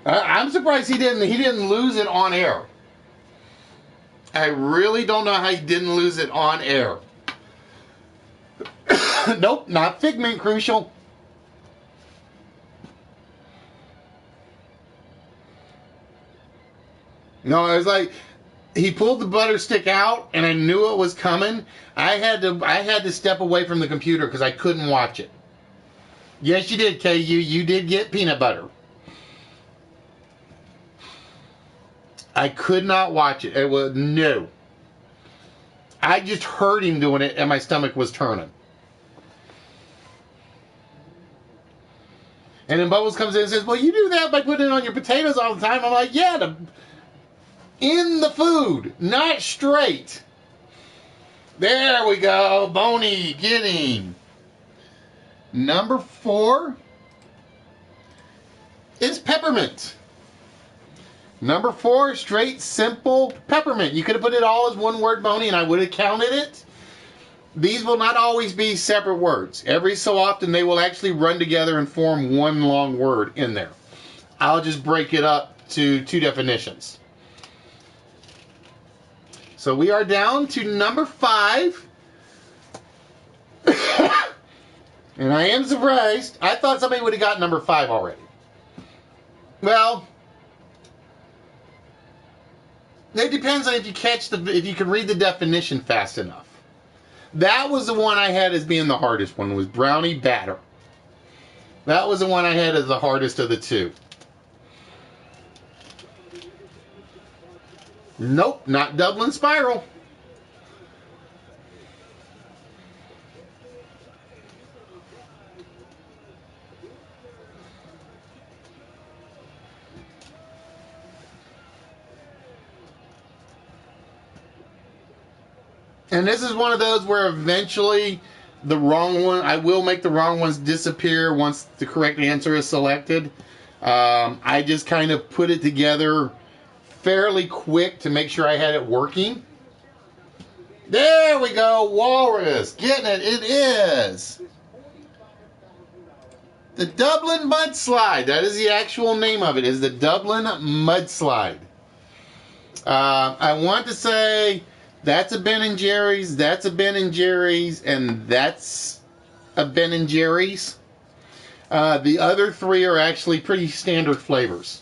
I'm surprised he didn't lose it on air. I really don't know how he didn't lose it on air. Nope, not Figment Crucial. No, it was like he pulled the butter stick out and I knew it was coming. I had to step away from the computer because I couldn't watch it. Yes, you did, KU. You did get peanut butter. I could not watch it. It was no. I just heard him doing it and my stomach was turning. And then Bubbles comes in and says, well, you do that by putting it on your potatoes all the time. I'm like, yeah, in the food, not straight. There we go. Boney getting number 4 is peppermint. Number 4, straight, simple peppermint. You could have put it all as one word, Boney, and I would have counted it. These will not always be separate words. Every so often, they will actually run together and form one long word in there. I'll just break it up to 2 definitions. So we are down to number 5. And I am surprised. I thought somebody would have got number 5 already. Well, it depends on if you if you can read the definition fast enough. That was the one I had as being the hardest one, was brownie batter. That was the one I had as the hardest of the two. Nope, not Dublin Spiral. And this is one of those where eventually the wrong one, I will make the wrong ones disappear once the correct answer is selected. I just kind of put it together fairly quick to make sure I had it working. There we go, Walrus. Getting it. It is the Dublin Mudslide. That is the actual name of it, is the Dublin Mudslide. I want to say that's a Ben & Jerry's, that's a Ben & Jerry's, and that's a Ben & Jerry's. The other 3 are actually pretty standard flavors.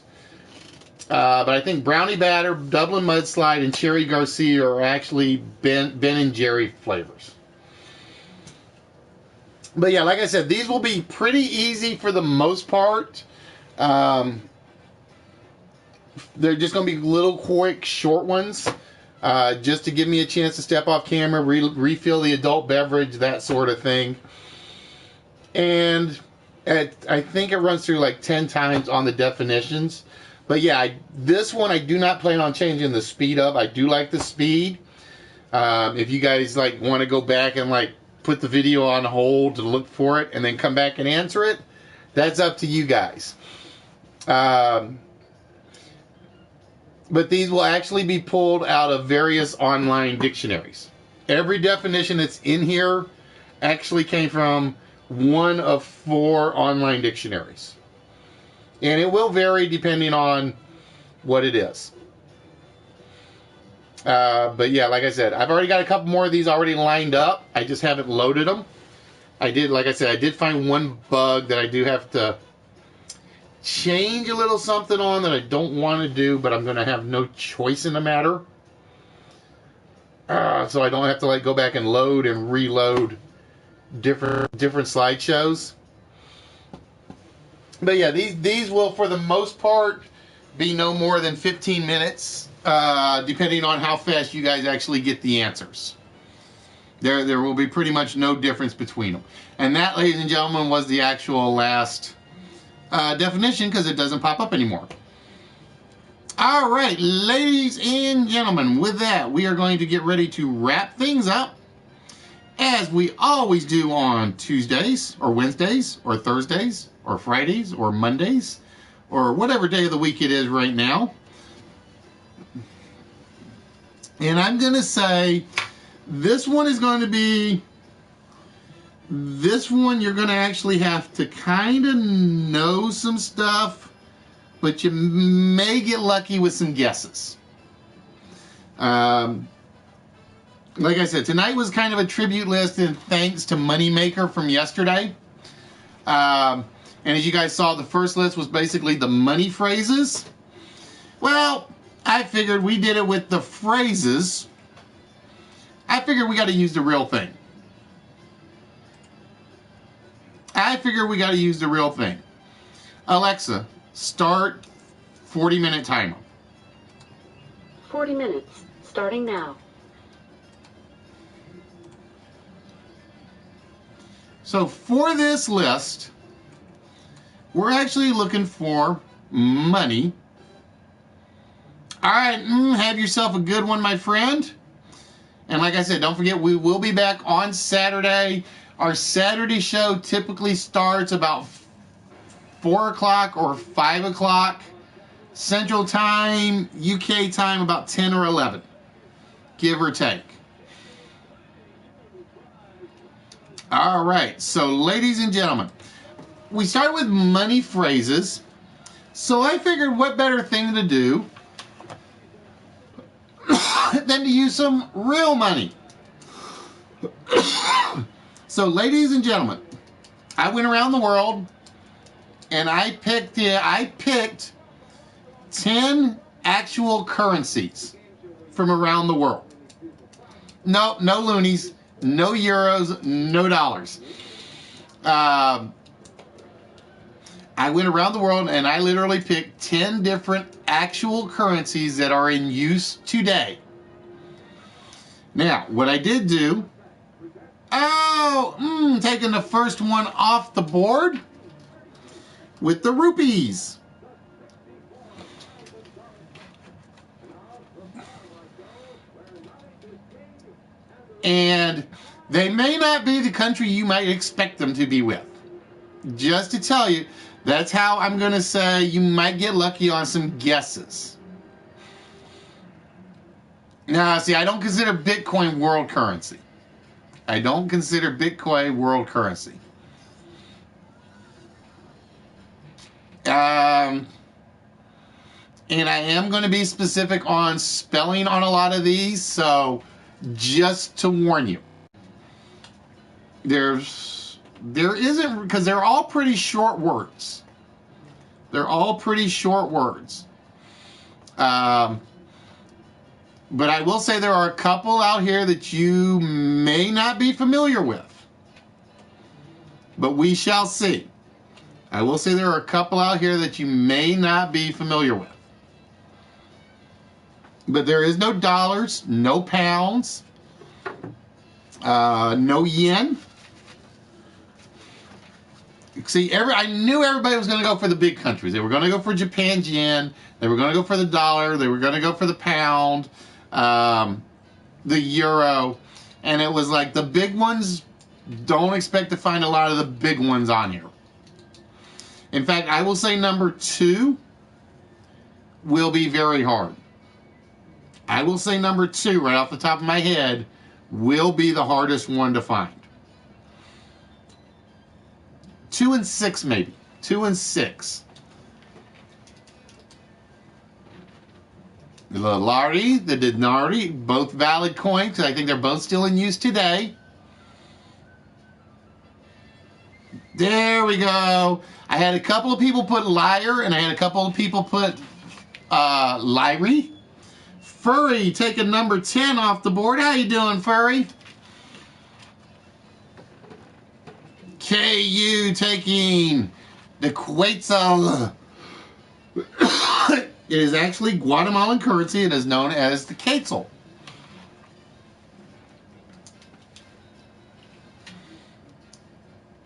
But I think Brownie Batter, Dublin Mudslide, and Cherry Garcia are actually Ben & Jerry flavors. But yeah, like I said, these will be pretty easy for the most part. They're just going to be little, quick, short ones. Just to give me a chance to step off camera, refill the adult beverage, that sort of thing. And I think it runs through like 10 times on the definitions. But yeah, this one I do not plan on changing the speed of. I do like the speed. If you guys like want to go back and like put the video on hold to look for it and then come back and answer it, that's up to you guys. But these will actually be pulled out of various online dictionaries. Every definition that's in here actually came from one of 4 online dictionaries. And it will vary depending on what it is. But yeah, like I said, I've already got a couple more of these already lined up. I just haven't loaded them. Like I said, I did find one bug that I do have to change a little something on that I don't want to do, but I'm going to have no choice in the matter. So I don't have to like go back and load and reload different slideshows. But yeah, these will for the most part be no more than 15 minutes, depending on how fast you guys actually get the answers. There will be pretty much no difference between them. And that, ladies and gentlemen, was the actual last definition, because it doesn't pop up anymore. All right, ladies and gentlemen, with that, we are going to get ready to wrap things up, as we always do on Tuesdays, or Wednesdays, or Thursdays, or Fridays, or Mondays, or whatever day of the week it is right now. And I'm going to say, this one is going to be... This one, you're going to actually have to kind of know some stuff, but you may get lucky with some guesses. Like I said, tonight was kind of a tribute list and thanks to Moneymaker from yesterday. And as you guys saw, the first list was basically the money phrases. Well, I figured we did it with the phrases. I figured we got to use the real thing. Alexa, start 40-minute timer. 40 minutes, starting now. So for this list, we're actually looking for money. All right, have yourself a good one, my friend. And like I said, don't forget, we will be back on Saturday. Our Saturday show typically starts about 4 o'clock or 5 o'clock Central Time, UK time about 10 or 11, give or take. All right, so ladies and gentlemen, we start with money phrases. So I figured what better thing to do than to use some real money. So, ladies and gentlemen, I went around the world and I picked 10 actual currencies from around the world. No loonies, no euros, no dollars. I went around the world and I literally picked 10 different actual currencies that are in use today. Now, what I did do, taking the first one off the board with the rupees. And they may not be the country you might expect them to be with. Just to tell you, that's how I'm going to say you might get lucky on some guesses. Now, see, I don't consider Bitcoin world currency. I don't consider Bitcoin world currency. And I am going to be specific on spelling on a lot of these, so just to warn you. There isn't, because they're all pretty short words. They're all pretty short words. But I will say there are a couple out here that you may not be familiar with. But we shall see. I will say there are a couple out here that you may not be familiar with. But there is no dollars, no pounds, no yen. See, I knew everybody was going to go for the big countries. They were going to go for Japan's yen. They were going to go for the dollar. They were going to go for the pound, the euro. And it was like the big ones, don't expect to find a lot of the big ones on here. In fact, I will say number 2 will be very hard. I will say number 2, right off the top of my head, will be the hardest one to find. 2 and 6, maybe. 2 and 6. The lari, the dinari, both valid coins. I think they're both still in use today. There we go. I had a couple of people put lyre, and I had a couple of people put lyre. Furry taking number 10 off the board. How you doing, Furry? KU taking the Quetzal. It is actually Guatemalan currency and is known as the Quetzal.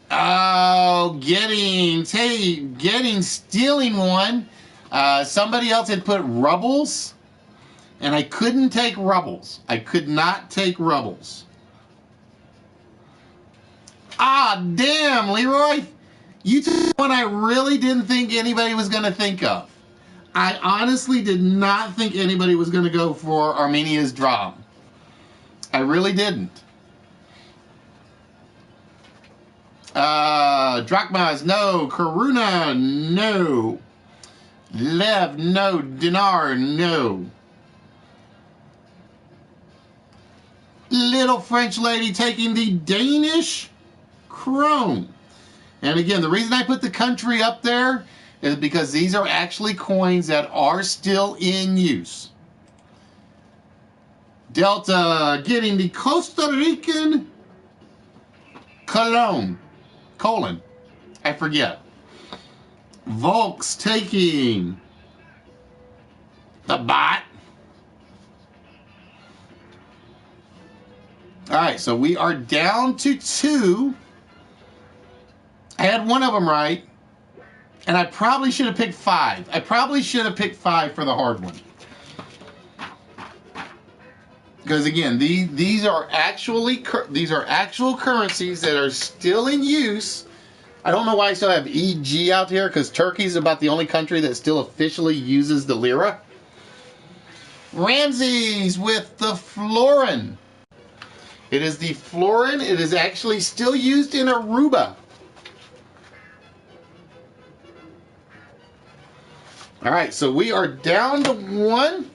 Oh, stealing one. Somebody else had put rubbles, and I couldn't take rubbles. I could not take rubbles. Ah, damn, Leroy. You took one I really didn't think anybody was going to think of. I honestly did not think anybody was going to go for Armenia's dram. I really didn't. Drachmas, no. Karuna, no. Lev, no. Dinar, no. Little French lady taking the Danish krone. And again, the reason I put the country up there is because these are actually coins that are still in use. Delta getting the Costa Rican colon. I forget. Volks taking the bot. All right, so we are down to 2. I had one of them right, and I probably should have picked 5. I probably should have picked 5 for the hard one. Because again, these are actual currencies that are still in use. I don't know why I still have EG out here, because Turkey's about the only country that still officially uses the lira. Ramses with the florin. It is the florin. It is actually still used in Aruba. All right, so we are down to 1.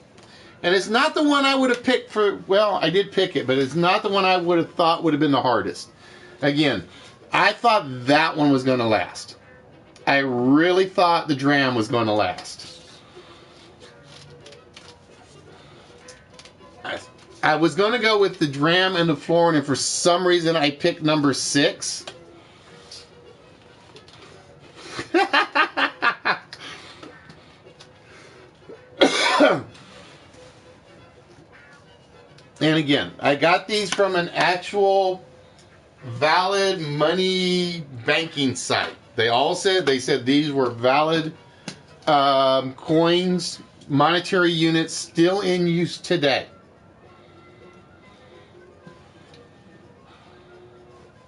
And it's not the one I would have picked for, well, I did pick it, but it's not the one I would have thought would have been the hardest. Again, I thought that one was going to last. I really thought the Dram was going to last. I was going to go with the Dram and the Florin, and for some reason I picked number 6. And again, I got these from an actual valid money banking site. They said these were valid coins, monetary units still in use today.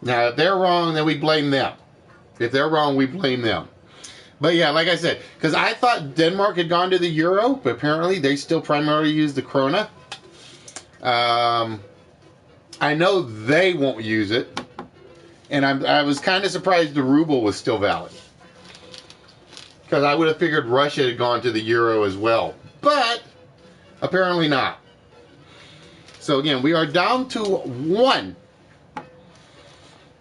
Now, if they're wrong, then we blame them. If they're wrong, we blame them. But yeah, like I said, because I thought Denmark had gone to the euro, but apparently they still primarily use the krona. I know they won't use it, and I was kind of surprised the ruble was still valid, because I would have figured Russia had gone to the euro as well, but apparently not. So again, we are down to 1.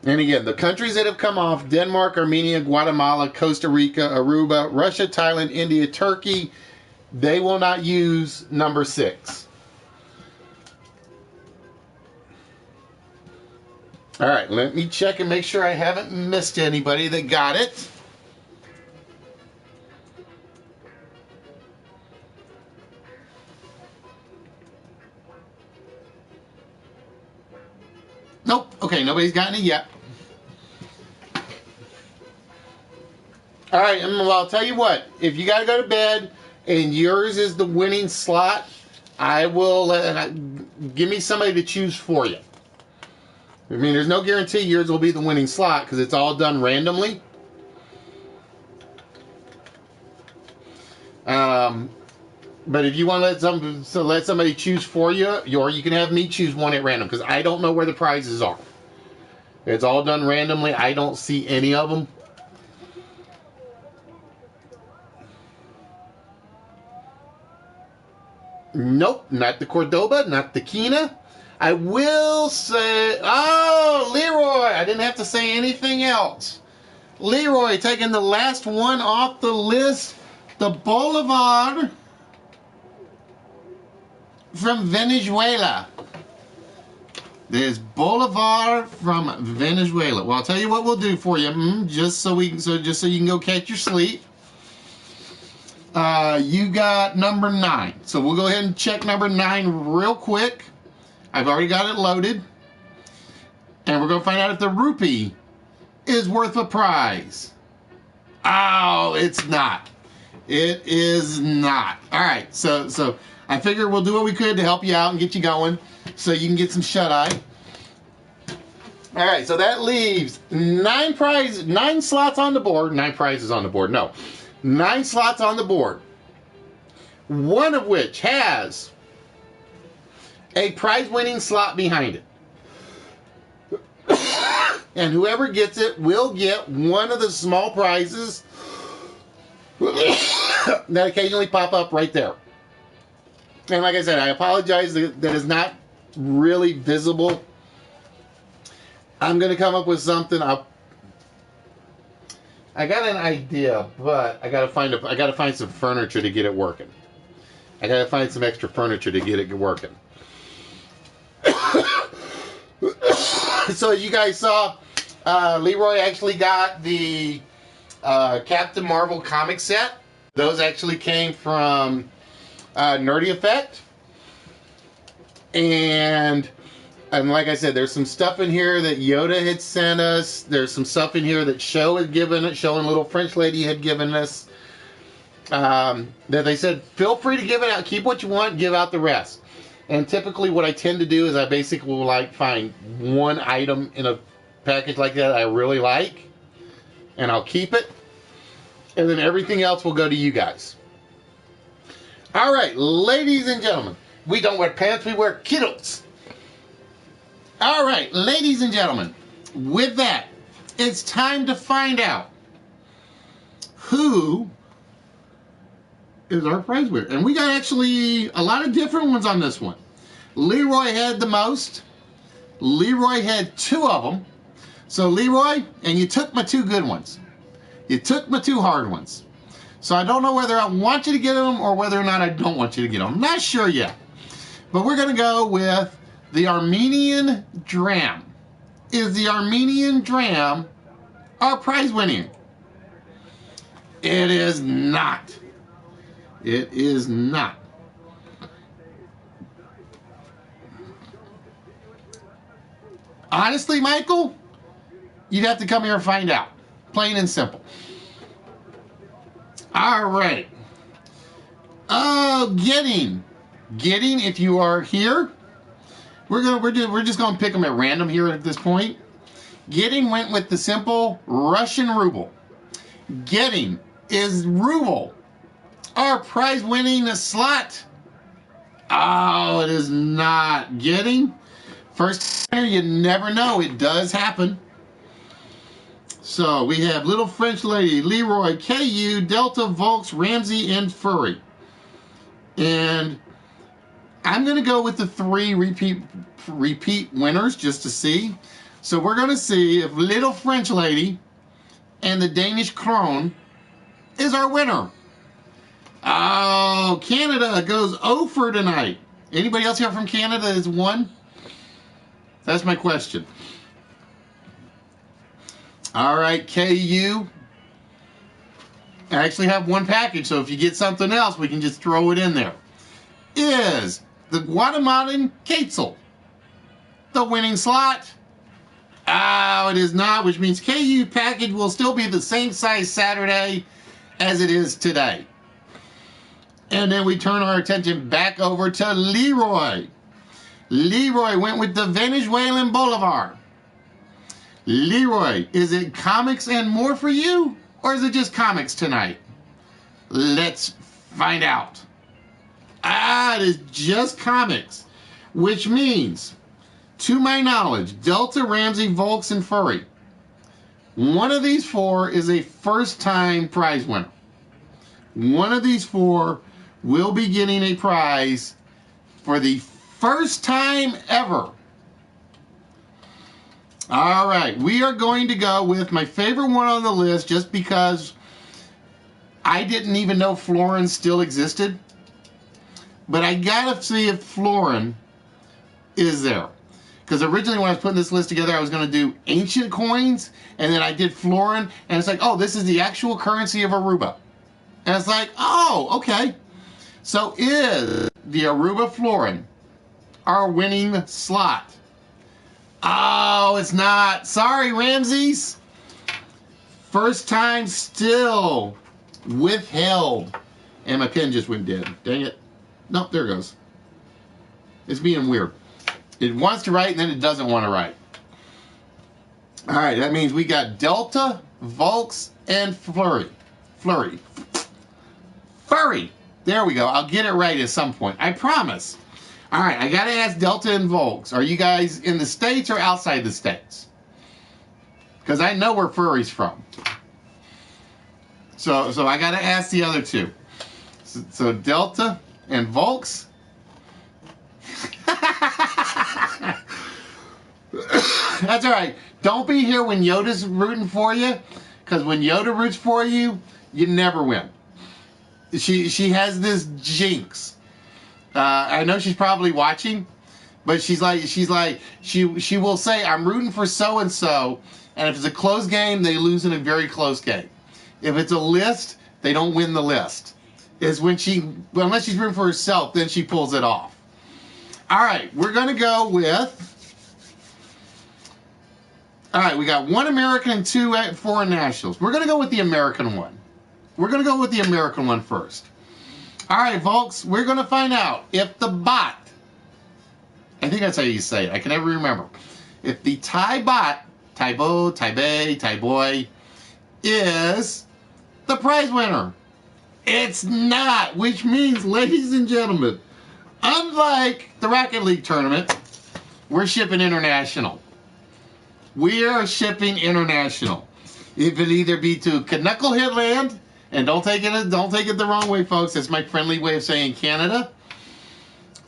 And again, the countries that have come off: Denmark, Armenia, Guatemala, Costa Rica, Aruba, Russia, Thailand, India, Turkey. They will not use number 6. All right, let me check and make sure I haven't missed anybody that got it. Nope. Okay, nobody's gotten it yet. All right, well, I'll tell you what. If you got to go to bed and yours is the winning slot, I will give me somebody to choose for you. I mean, there's no guarantee yours will be the winning slot because it's all done randomly. But if you want to let somebody choose for you, or you can have me choose one at random, because I don't know where the prizes are. It's all done randomly. I don't see any of them. Nope, not the Cordoba, not the Kina. I will say, oh, Leroy, I didn't have to say anything else. Leroy taking the last one off the list, the Bolivar from Venezuela. There's Bolivar from Venezuela. Well, I'll tell you what we'll do for you, just so you can go catch your sleep. You got number 9, so we'll go ahead and check number 9 real quick. I've already got it loaded, and we're going to find out if the rupee is worth a prize. Oh, it's not. It is not. All right, so I figure we'll do what we could to help you out and get you going so you can get some shut-eye. All right, so that leaves 9 slots on the board. 9 prizes on the board. No, 9 slots on the board. One of which has a prize-winning slot behind it. And whoever gets it will get one of the small prizes that occasionally pop up right there. And like I said, I apologize that is not really visible. I'm going to come up with something. I got an idea, but I got to find some furniture to get it working. I got to find some extra furniture to get it working. So as you guys saw, Leroy actually got the Captain Marvel comic set. Those actually came from Nerdy Effect. And like I said, there's some stuff in here that Yoda had sent us. There's some stuff in here that Show and Little French Lady had given us. That they said, feel free to give it out. Keep what you want, give out the rest. And typically what I tend to do is I basically will find one item in a package like that I really like, and I'll keep it. And then everything else will go to you guys. All right, ladies and gentlemen. We don't wear pants, we wear kittles. All right, ladies and gentlemen. With that, it's time to find out who is our prize winner. And we got actually a lot of different ones on this one. Leroy had the most. Leroy had 2 of them. So Leroy, and you took my 2 good ones. You took my 2 hard ones. So I don't know whether I want you to get them or whether or not I don't want you to get them. I'm not sure yet. But we're going to go with the Armenian Dram. Is the Armenian Dram our prize winning? It is not. It is not. Honestly, Michael, you'd have to come here and find out. Plain and simple. All right. Getting. If you are here, we're just gonna pick them at random here at this point. Getting went with the simple Russian ruble. Getting is ruble. Our prize-winning slot. Oh, it is not. Getting. First, you never know. It does happen. So we have Little French Lady, Leroy, KU, Delta, Volks, Ramsey, and Furry. And I'm going to go with the 3 repeat winners just to see. So we're going to see if Little French Lady and the Danish Krone is our winner. Oh, Canada goes 0 for tonight. Anybody else here from Canada has won? That's my question. All right, KU. I actually have 1 package, so if you get something else, we can just throw it in there. Is the Guatemalan Quetzal the winning slot? Oh, it is not, which means KU package will still be the same size Saturday as it is today. And then we turn our attention back over to Leroy. Leroy went with the Venezuelan Bolivar. Leroy, is it comics and more for you? Or is it just comics tonight? Let's find out. It is just comics. Which means, to my knowledge, Delta, Ramsey, Volks, and Furry. One of these 4 is a first-time prize winner. One of these 4 will be getting a prize for the first time ever. All right, we are going to go with my favorite one on the list just because I didn't even know Florin still existed. But I gotta see if Florin is there. Because originally when I was putting this list together, I was going to do ancient coins, and then I did Florin, and it's like, oh, this is the actual currency of Aruba. And it's like, oh, okay. So is the Aruba Florin our winning slot? Oh, it's not. Sorry, Ramses. First time still withheld. And my pen just went dead. Dang it. Nope, there it goes. It's being weird. It wants to write and then it doesn't want to write. All right, that means we got Delta, Volks, and Flurry. Furry. There we go. I'll get it right at some point. I promise. All right, I got to ask Delta and Volks. Are you guys in the States or outside the States? Because I know where Furry's from. So I got to ask the other 2. So Delta and Volks. That's all right. Don't be here when Yoda's rooting for you, because when Yoda roots for you, you never win. She has this jinx. I know she's probably watching, but she will say, I'm rooting for so and so, and if it's a close game, they lose in a very close game. If it's a list, they don't win the list. Is when unless she's rooting for herself, then she pulls it off. All right, we're gonna go with. All right, we got 1 American and 2 foreign nationals. We're gonna go with the American one. We're gonna go with the American one first. All right, folks, we're going to find out if the bot, I think that's how you say it, I can never remember, if the Thai bot, Thai boy, is the prize winner. It's not, which means, ladies and gentlemen, unlike the Rocket League tournament, we're shipping international. We are shipping international. It will either be to Knucklehead Land And don't take it the wrong way, folks. That's my friendly way of saying Canada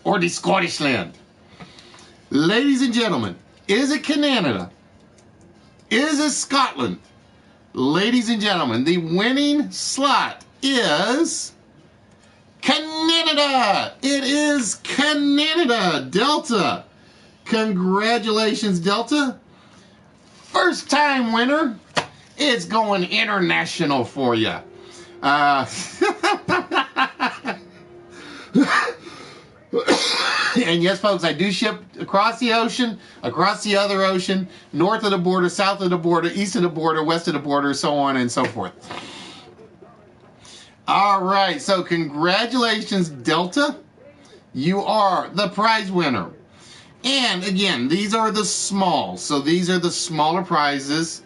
or the Scottish land. Ladies and gentlemen, is it Canada? Is it Scotland? Ladies and gentlemen, the winning slot is Canada. It is Canada. Delta. Congratulations, Delta. First time winner. It's going international for you. And yes, folks, I do ship across the ocean, across the other ocean, north of the border, south of the border, east of the border, west of the border, so on and so forth. All right, so congratulations, Delta. You are the prize winner. And again, these are the small, so these are the smaller prizes.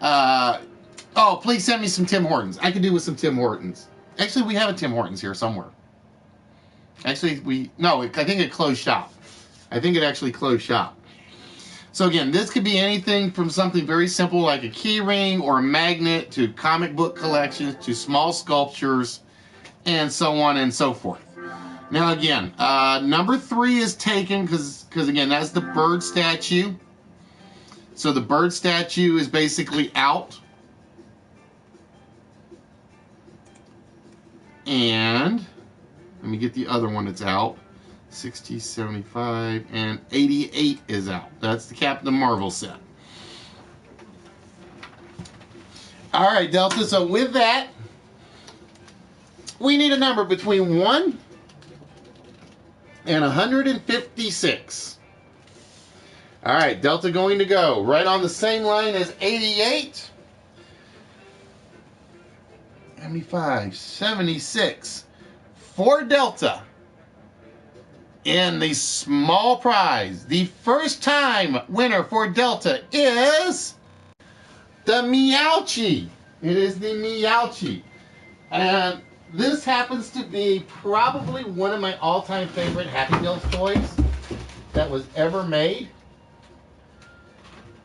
Oh, please send me some Tim Hortons. I could do with some Tim Hortons. Actually, we have a Tim Hortons here somewhere. Actually, I think it closed shop. I think it actually closed shop. So again, this could be anything from something very simple like a key ring or a magnet to comic book collections to small sculptures and so on and so forth. Now again, number 3 is taken because again, that's the bird statue. So the bird statue is basically out. And let me get the other one that's out. 60, 75, and 88 is out. That's the Captain Marvel set. All right, Delta. So with that, we need a number between 1 and 156. All right, Delta going to go right on the same line as 88. 75, 76 for Delta. And the small prize, the first time winner for Delta is the Meowchi. It is the Meowchi. And this happens to be probably one of my all-time favorite Happy Meals toys that was ever made.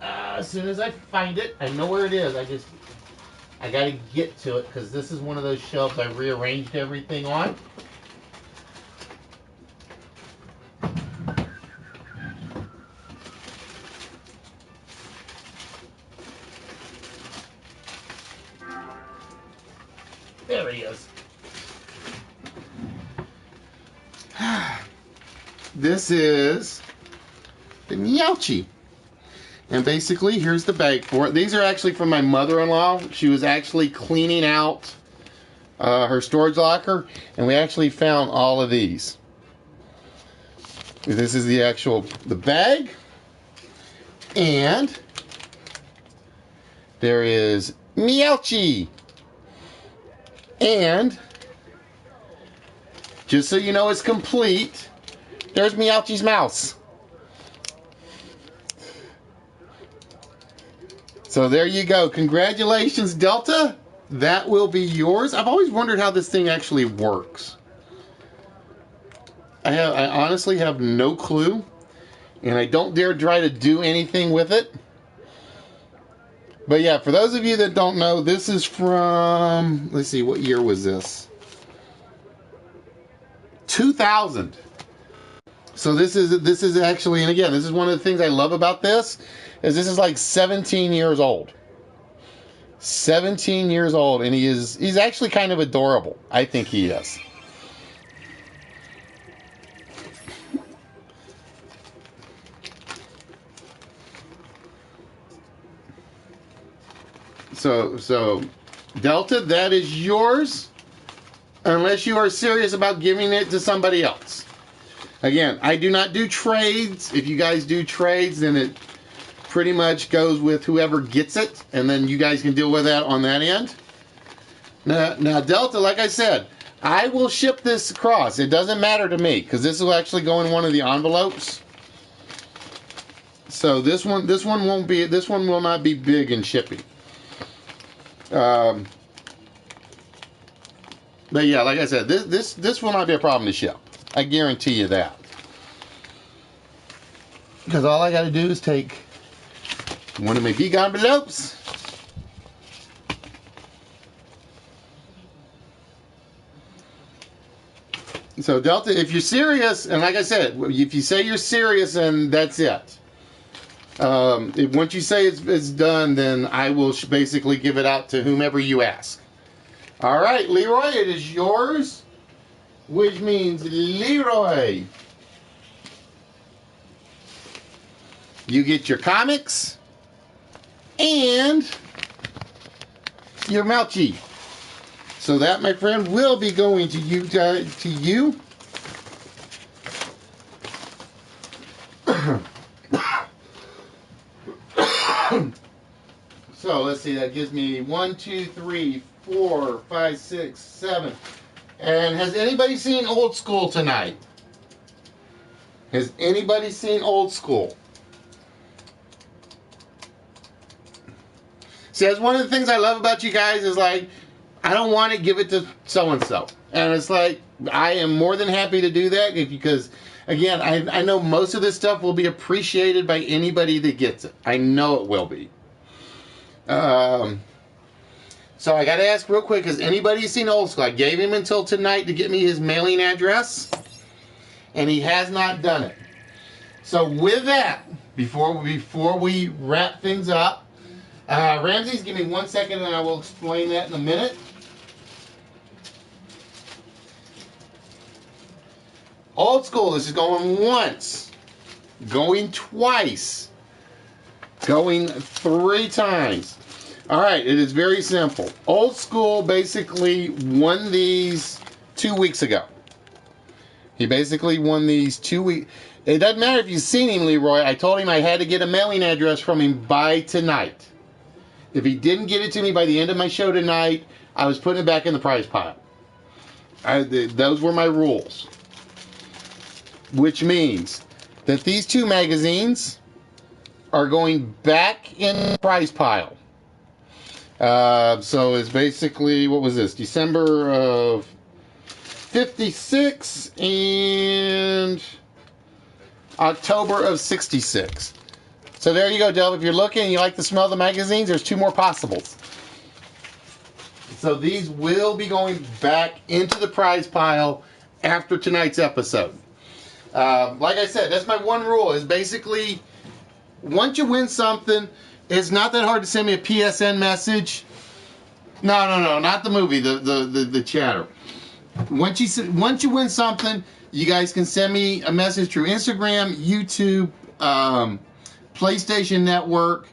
As soon as I find it, I know where it is. I got to get to it because this is one of those shelves I rearranged everything on. There he is. This is the Meowchi. And basically, here's the bag for it. These are actually from my mother-in-law. She was actually cleaning out her storage locker, and we actually found all of these. This is the bag. And there is Meowchi. And just so you know it's complete, there's Meowchi's mouse. So there you go. Congratulations, Delta. That will be yours. I've always wondered how this thing actually works. I honestly have no clue, and I don't dare try to do anything with it. But yeah, for those of you that don't know, this is from, let's see, what year was this? 2000. So this is actually, and again, this is one of the things I love about this, is this is like 17 years old. 17 years old, and he's actually kind of adorable. I think he is. So Delta, that is yours, unless you are serious about giving it to somebody else. Again, I do not do trades. If you guys do trades, then it pretty much goes with whoever gets it, and then you guys can deal with that on that end. Now Delta, like I said, I will ship this across. It doesn't matter to me, because this will actually go in one of the envelopes. So this one will not be big in shipping. But yeah, like I said, this will not be a problem to ship. I guarantee you that. Because all I got to do is take one of my big envelopes, So Delta, if you're serious, and like I said, if you say you're serious, and that's it. Once you say it's done, then I will basically give it out to whomever you ask. All right, Leroy, it is yours, which means Leroy, you get your comics and your Melchi. So that, my friend, will be going to you. So let's see. That gives me 1, 2, 3, 4, 5, 6, 7. And has anybody seen Old School tonight? Has anybody seen Old School? See, that's one of the things I love about you guys is like, I don't want to give it to so-and-so. And it's like, I am more than happy to do that because, again, I know most of this stuff will be appreciated by anybody that gets it. I know it will be. So I got to ask real quick, has anybody seen Old School? I gave him until tonight to get me his mailing address, and he has not done it. So with that, before we wrap things up, Ramses, give me 1 second and I will explain that in a minute. Old School, this is going once, going twice, going 3 times. All right, it is very simple. Old School basically won these 2 weeks ago. He basically won these 2 weeks. It doesn't matter if you've seen him, Leroy. I told him I had to get a mailing address from him by tonight. If he didn't get it to me by the end of my show tonight, I was putting it back in the prize pile. Those were my rules. Which means that these 2 magazines are going back in the prize pile. So it's basically, what was this? December of 56 and October of 66. So there you go, Del. If you're looking and you like the smell of the magazines, there's 2 more possibles. So these will be going back into the prize pile after tonight's episode. Like I said, that's my one rule, is basically, once you win something, it's not that hard to send me a PSN message. No, not the movie, the chatter. Once you win something, you guys can send me a message through Instagram, YouTube, PlayStation Network,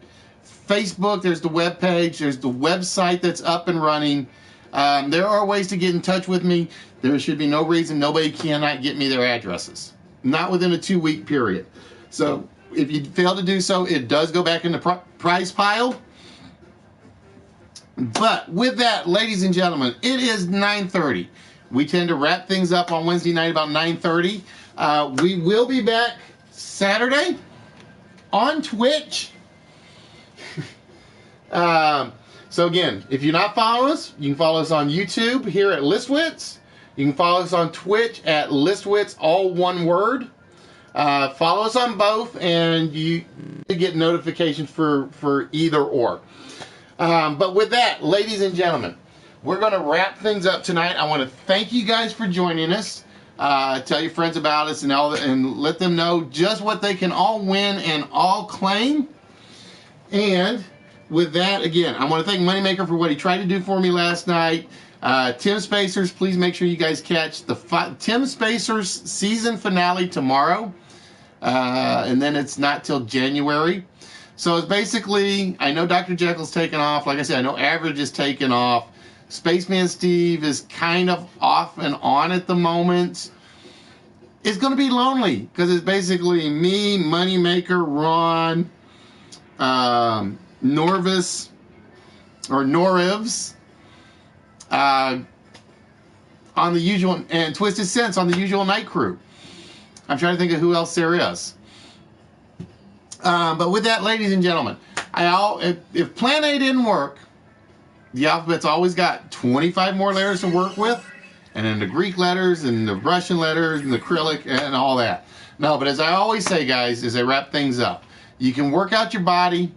Facebook. There's the web page. There's the website that's up and running. There are ways to get in touch with me. There should be no reason nobody cannot get me their addresses. Not within a 2-week period. So if you fail to do so, it does go back in the prize pile. But with that, ladies and gentlemen, it is 9:30. We tend to wrap things up on Wednesday night about 9:30. We will be back Saturday on Twitch. So again, if you're not following us, you can follow us on YouTube here at Wits. You can follow us on Twitch at Wits, all one word. Follow us on both, and you get notifications for either or. But with that, ladies and gentlemen, we're going to wrap things up tonight. I want to thank you guys for joining us. Tell your friends about us and let them know just what they can all win and all claim. And with that, again, I want to thank Moneymaker for what he tried to do for me last night. Tim Spacers, please make sure you guys catch the Tim Spacers season finale tomorrow. And then it's not till January. So it's basically, I know Dr. Jekyll's taken off. Like I said, I know Average is taken off. Spaceman Steve is kind of off and on at the moment. It's going to be lonely because it's basically me, Moneymaker, Ron, Norvis, or Norivs, on the usual, and Twisted Sense on the usual night crew. I'm trying to think of who else there is. But with that, ladies and gentlemen, if Plan A didn't work, the alphabet's always got 25 more letters to work with, and then the Greek letters and the Russian letters and the Cyrillic and all that. No, but as I always say, guys, as I wrap things up, you can work out your body,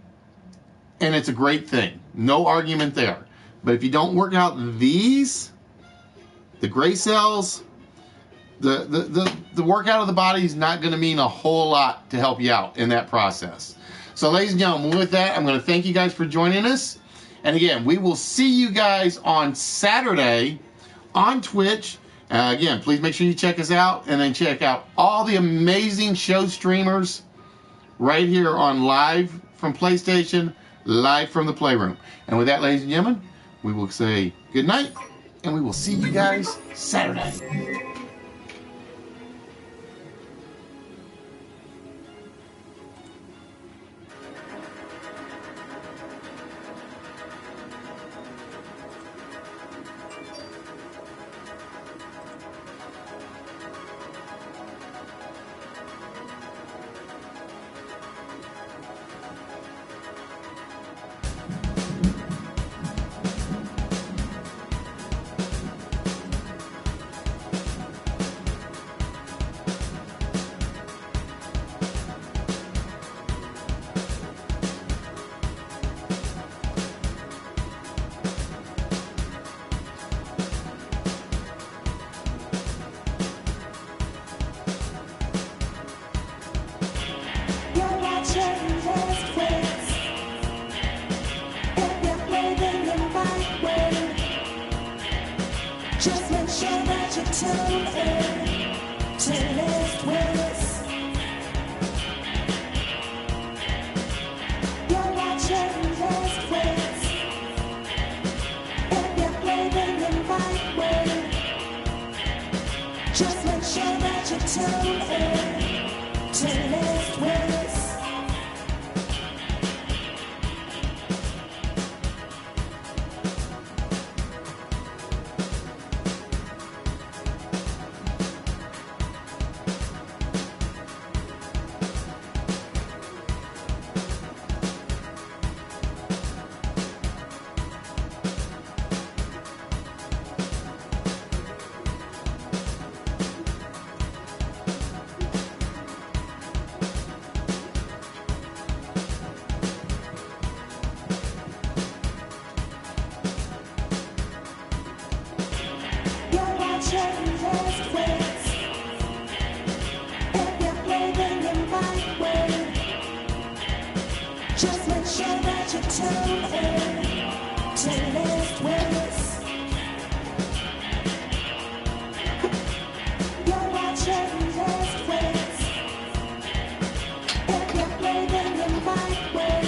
and it's a great thing. No argument there. But if you don't work out these, the gray cells, the workout of the body is not going to mean a whole lot to help you out in that process. So, ladies and gentlemen, with that, I'm going to thank you guys for joining us. And again, we will see you guys on Saturday on Twitch. Again, please make sure you check us out, and then check out all the amazing show streamers right here on Live from PlayStation, Live from the Playroom. And with that, ladies and gentlemen, we will say good night, and we will see you guys Saturday. Just make sure that you tune in to Lift Wits. You're watching Lift Wits. If you're breathing in right way, just make sure that you tune in to Lift Wits. Just make sure that you tune in to Lift Wits. You're watching Lift Wits. If you're breathing in right way,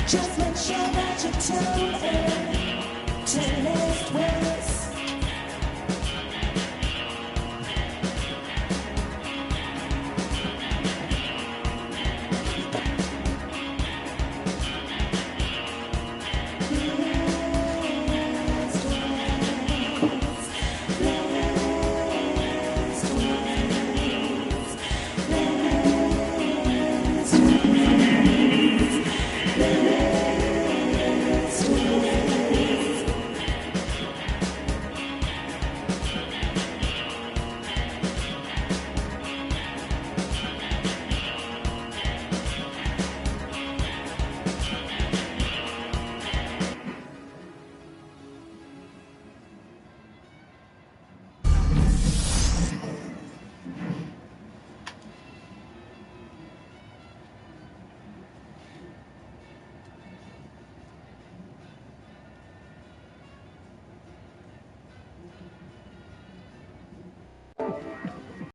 just make sure that you tune in.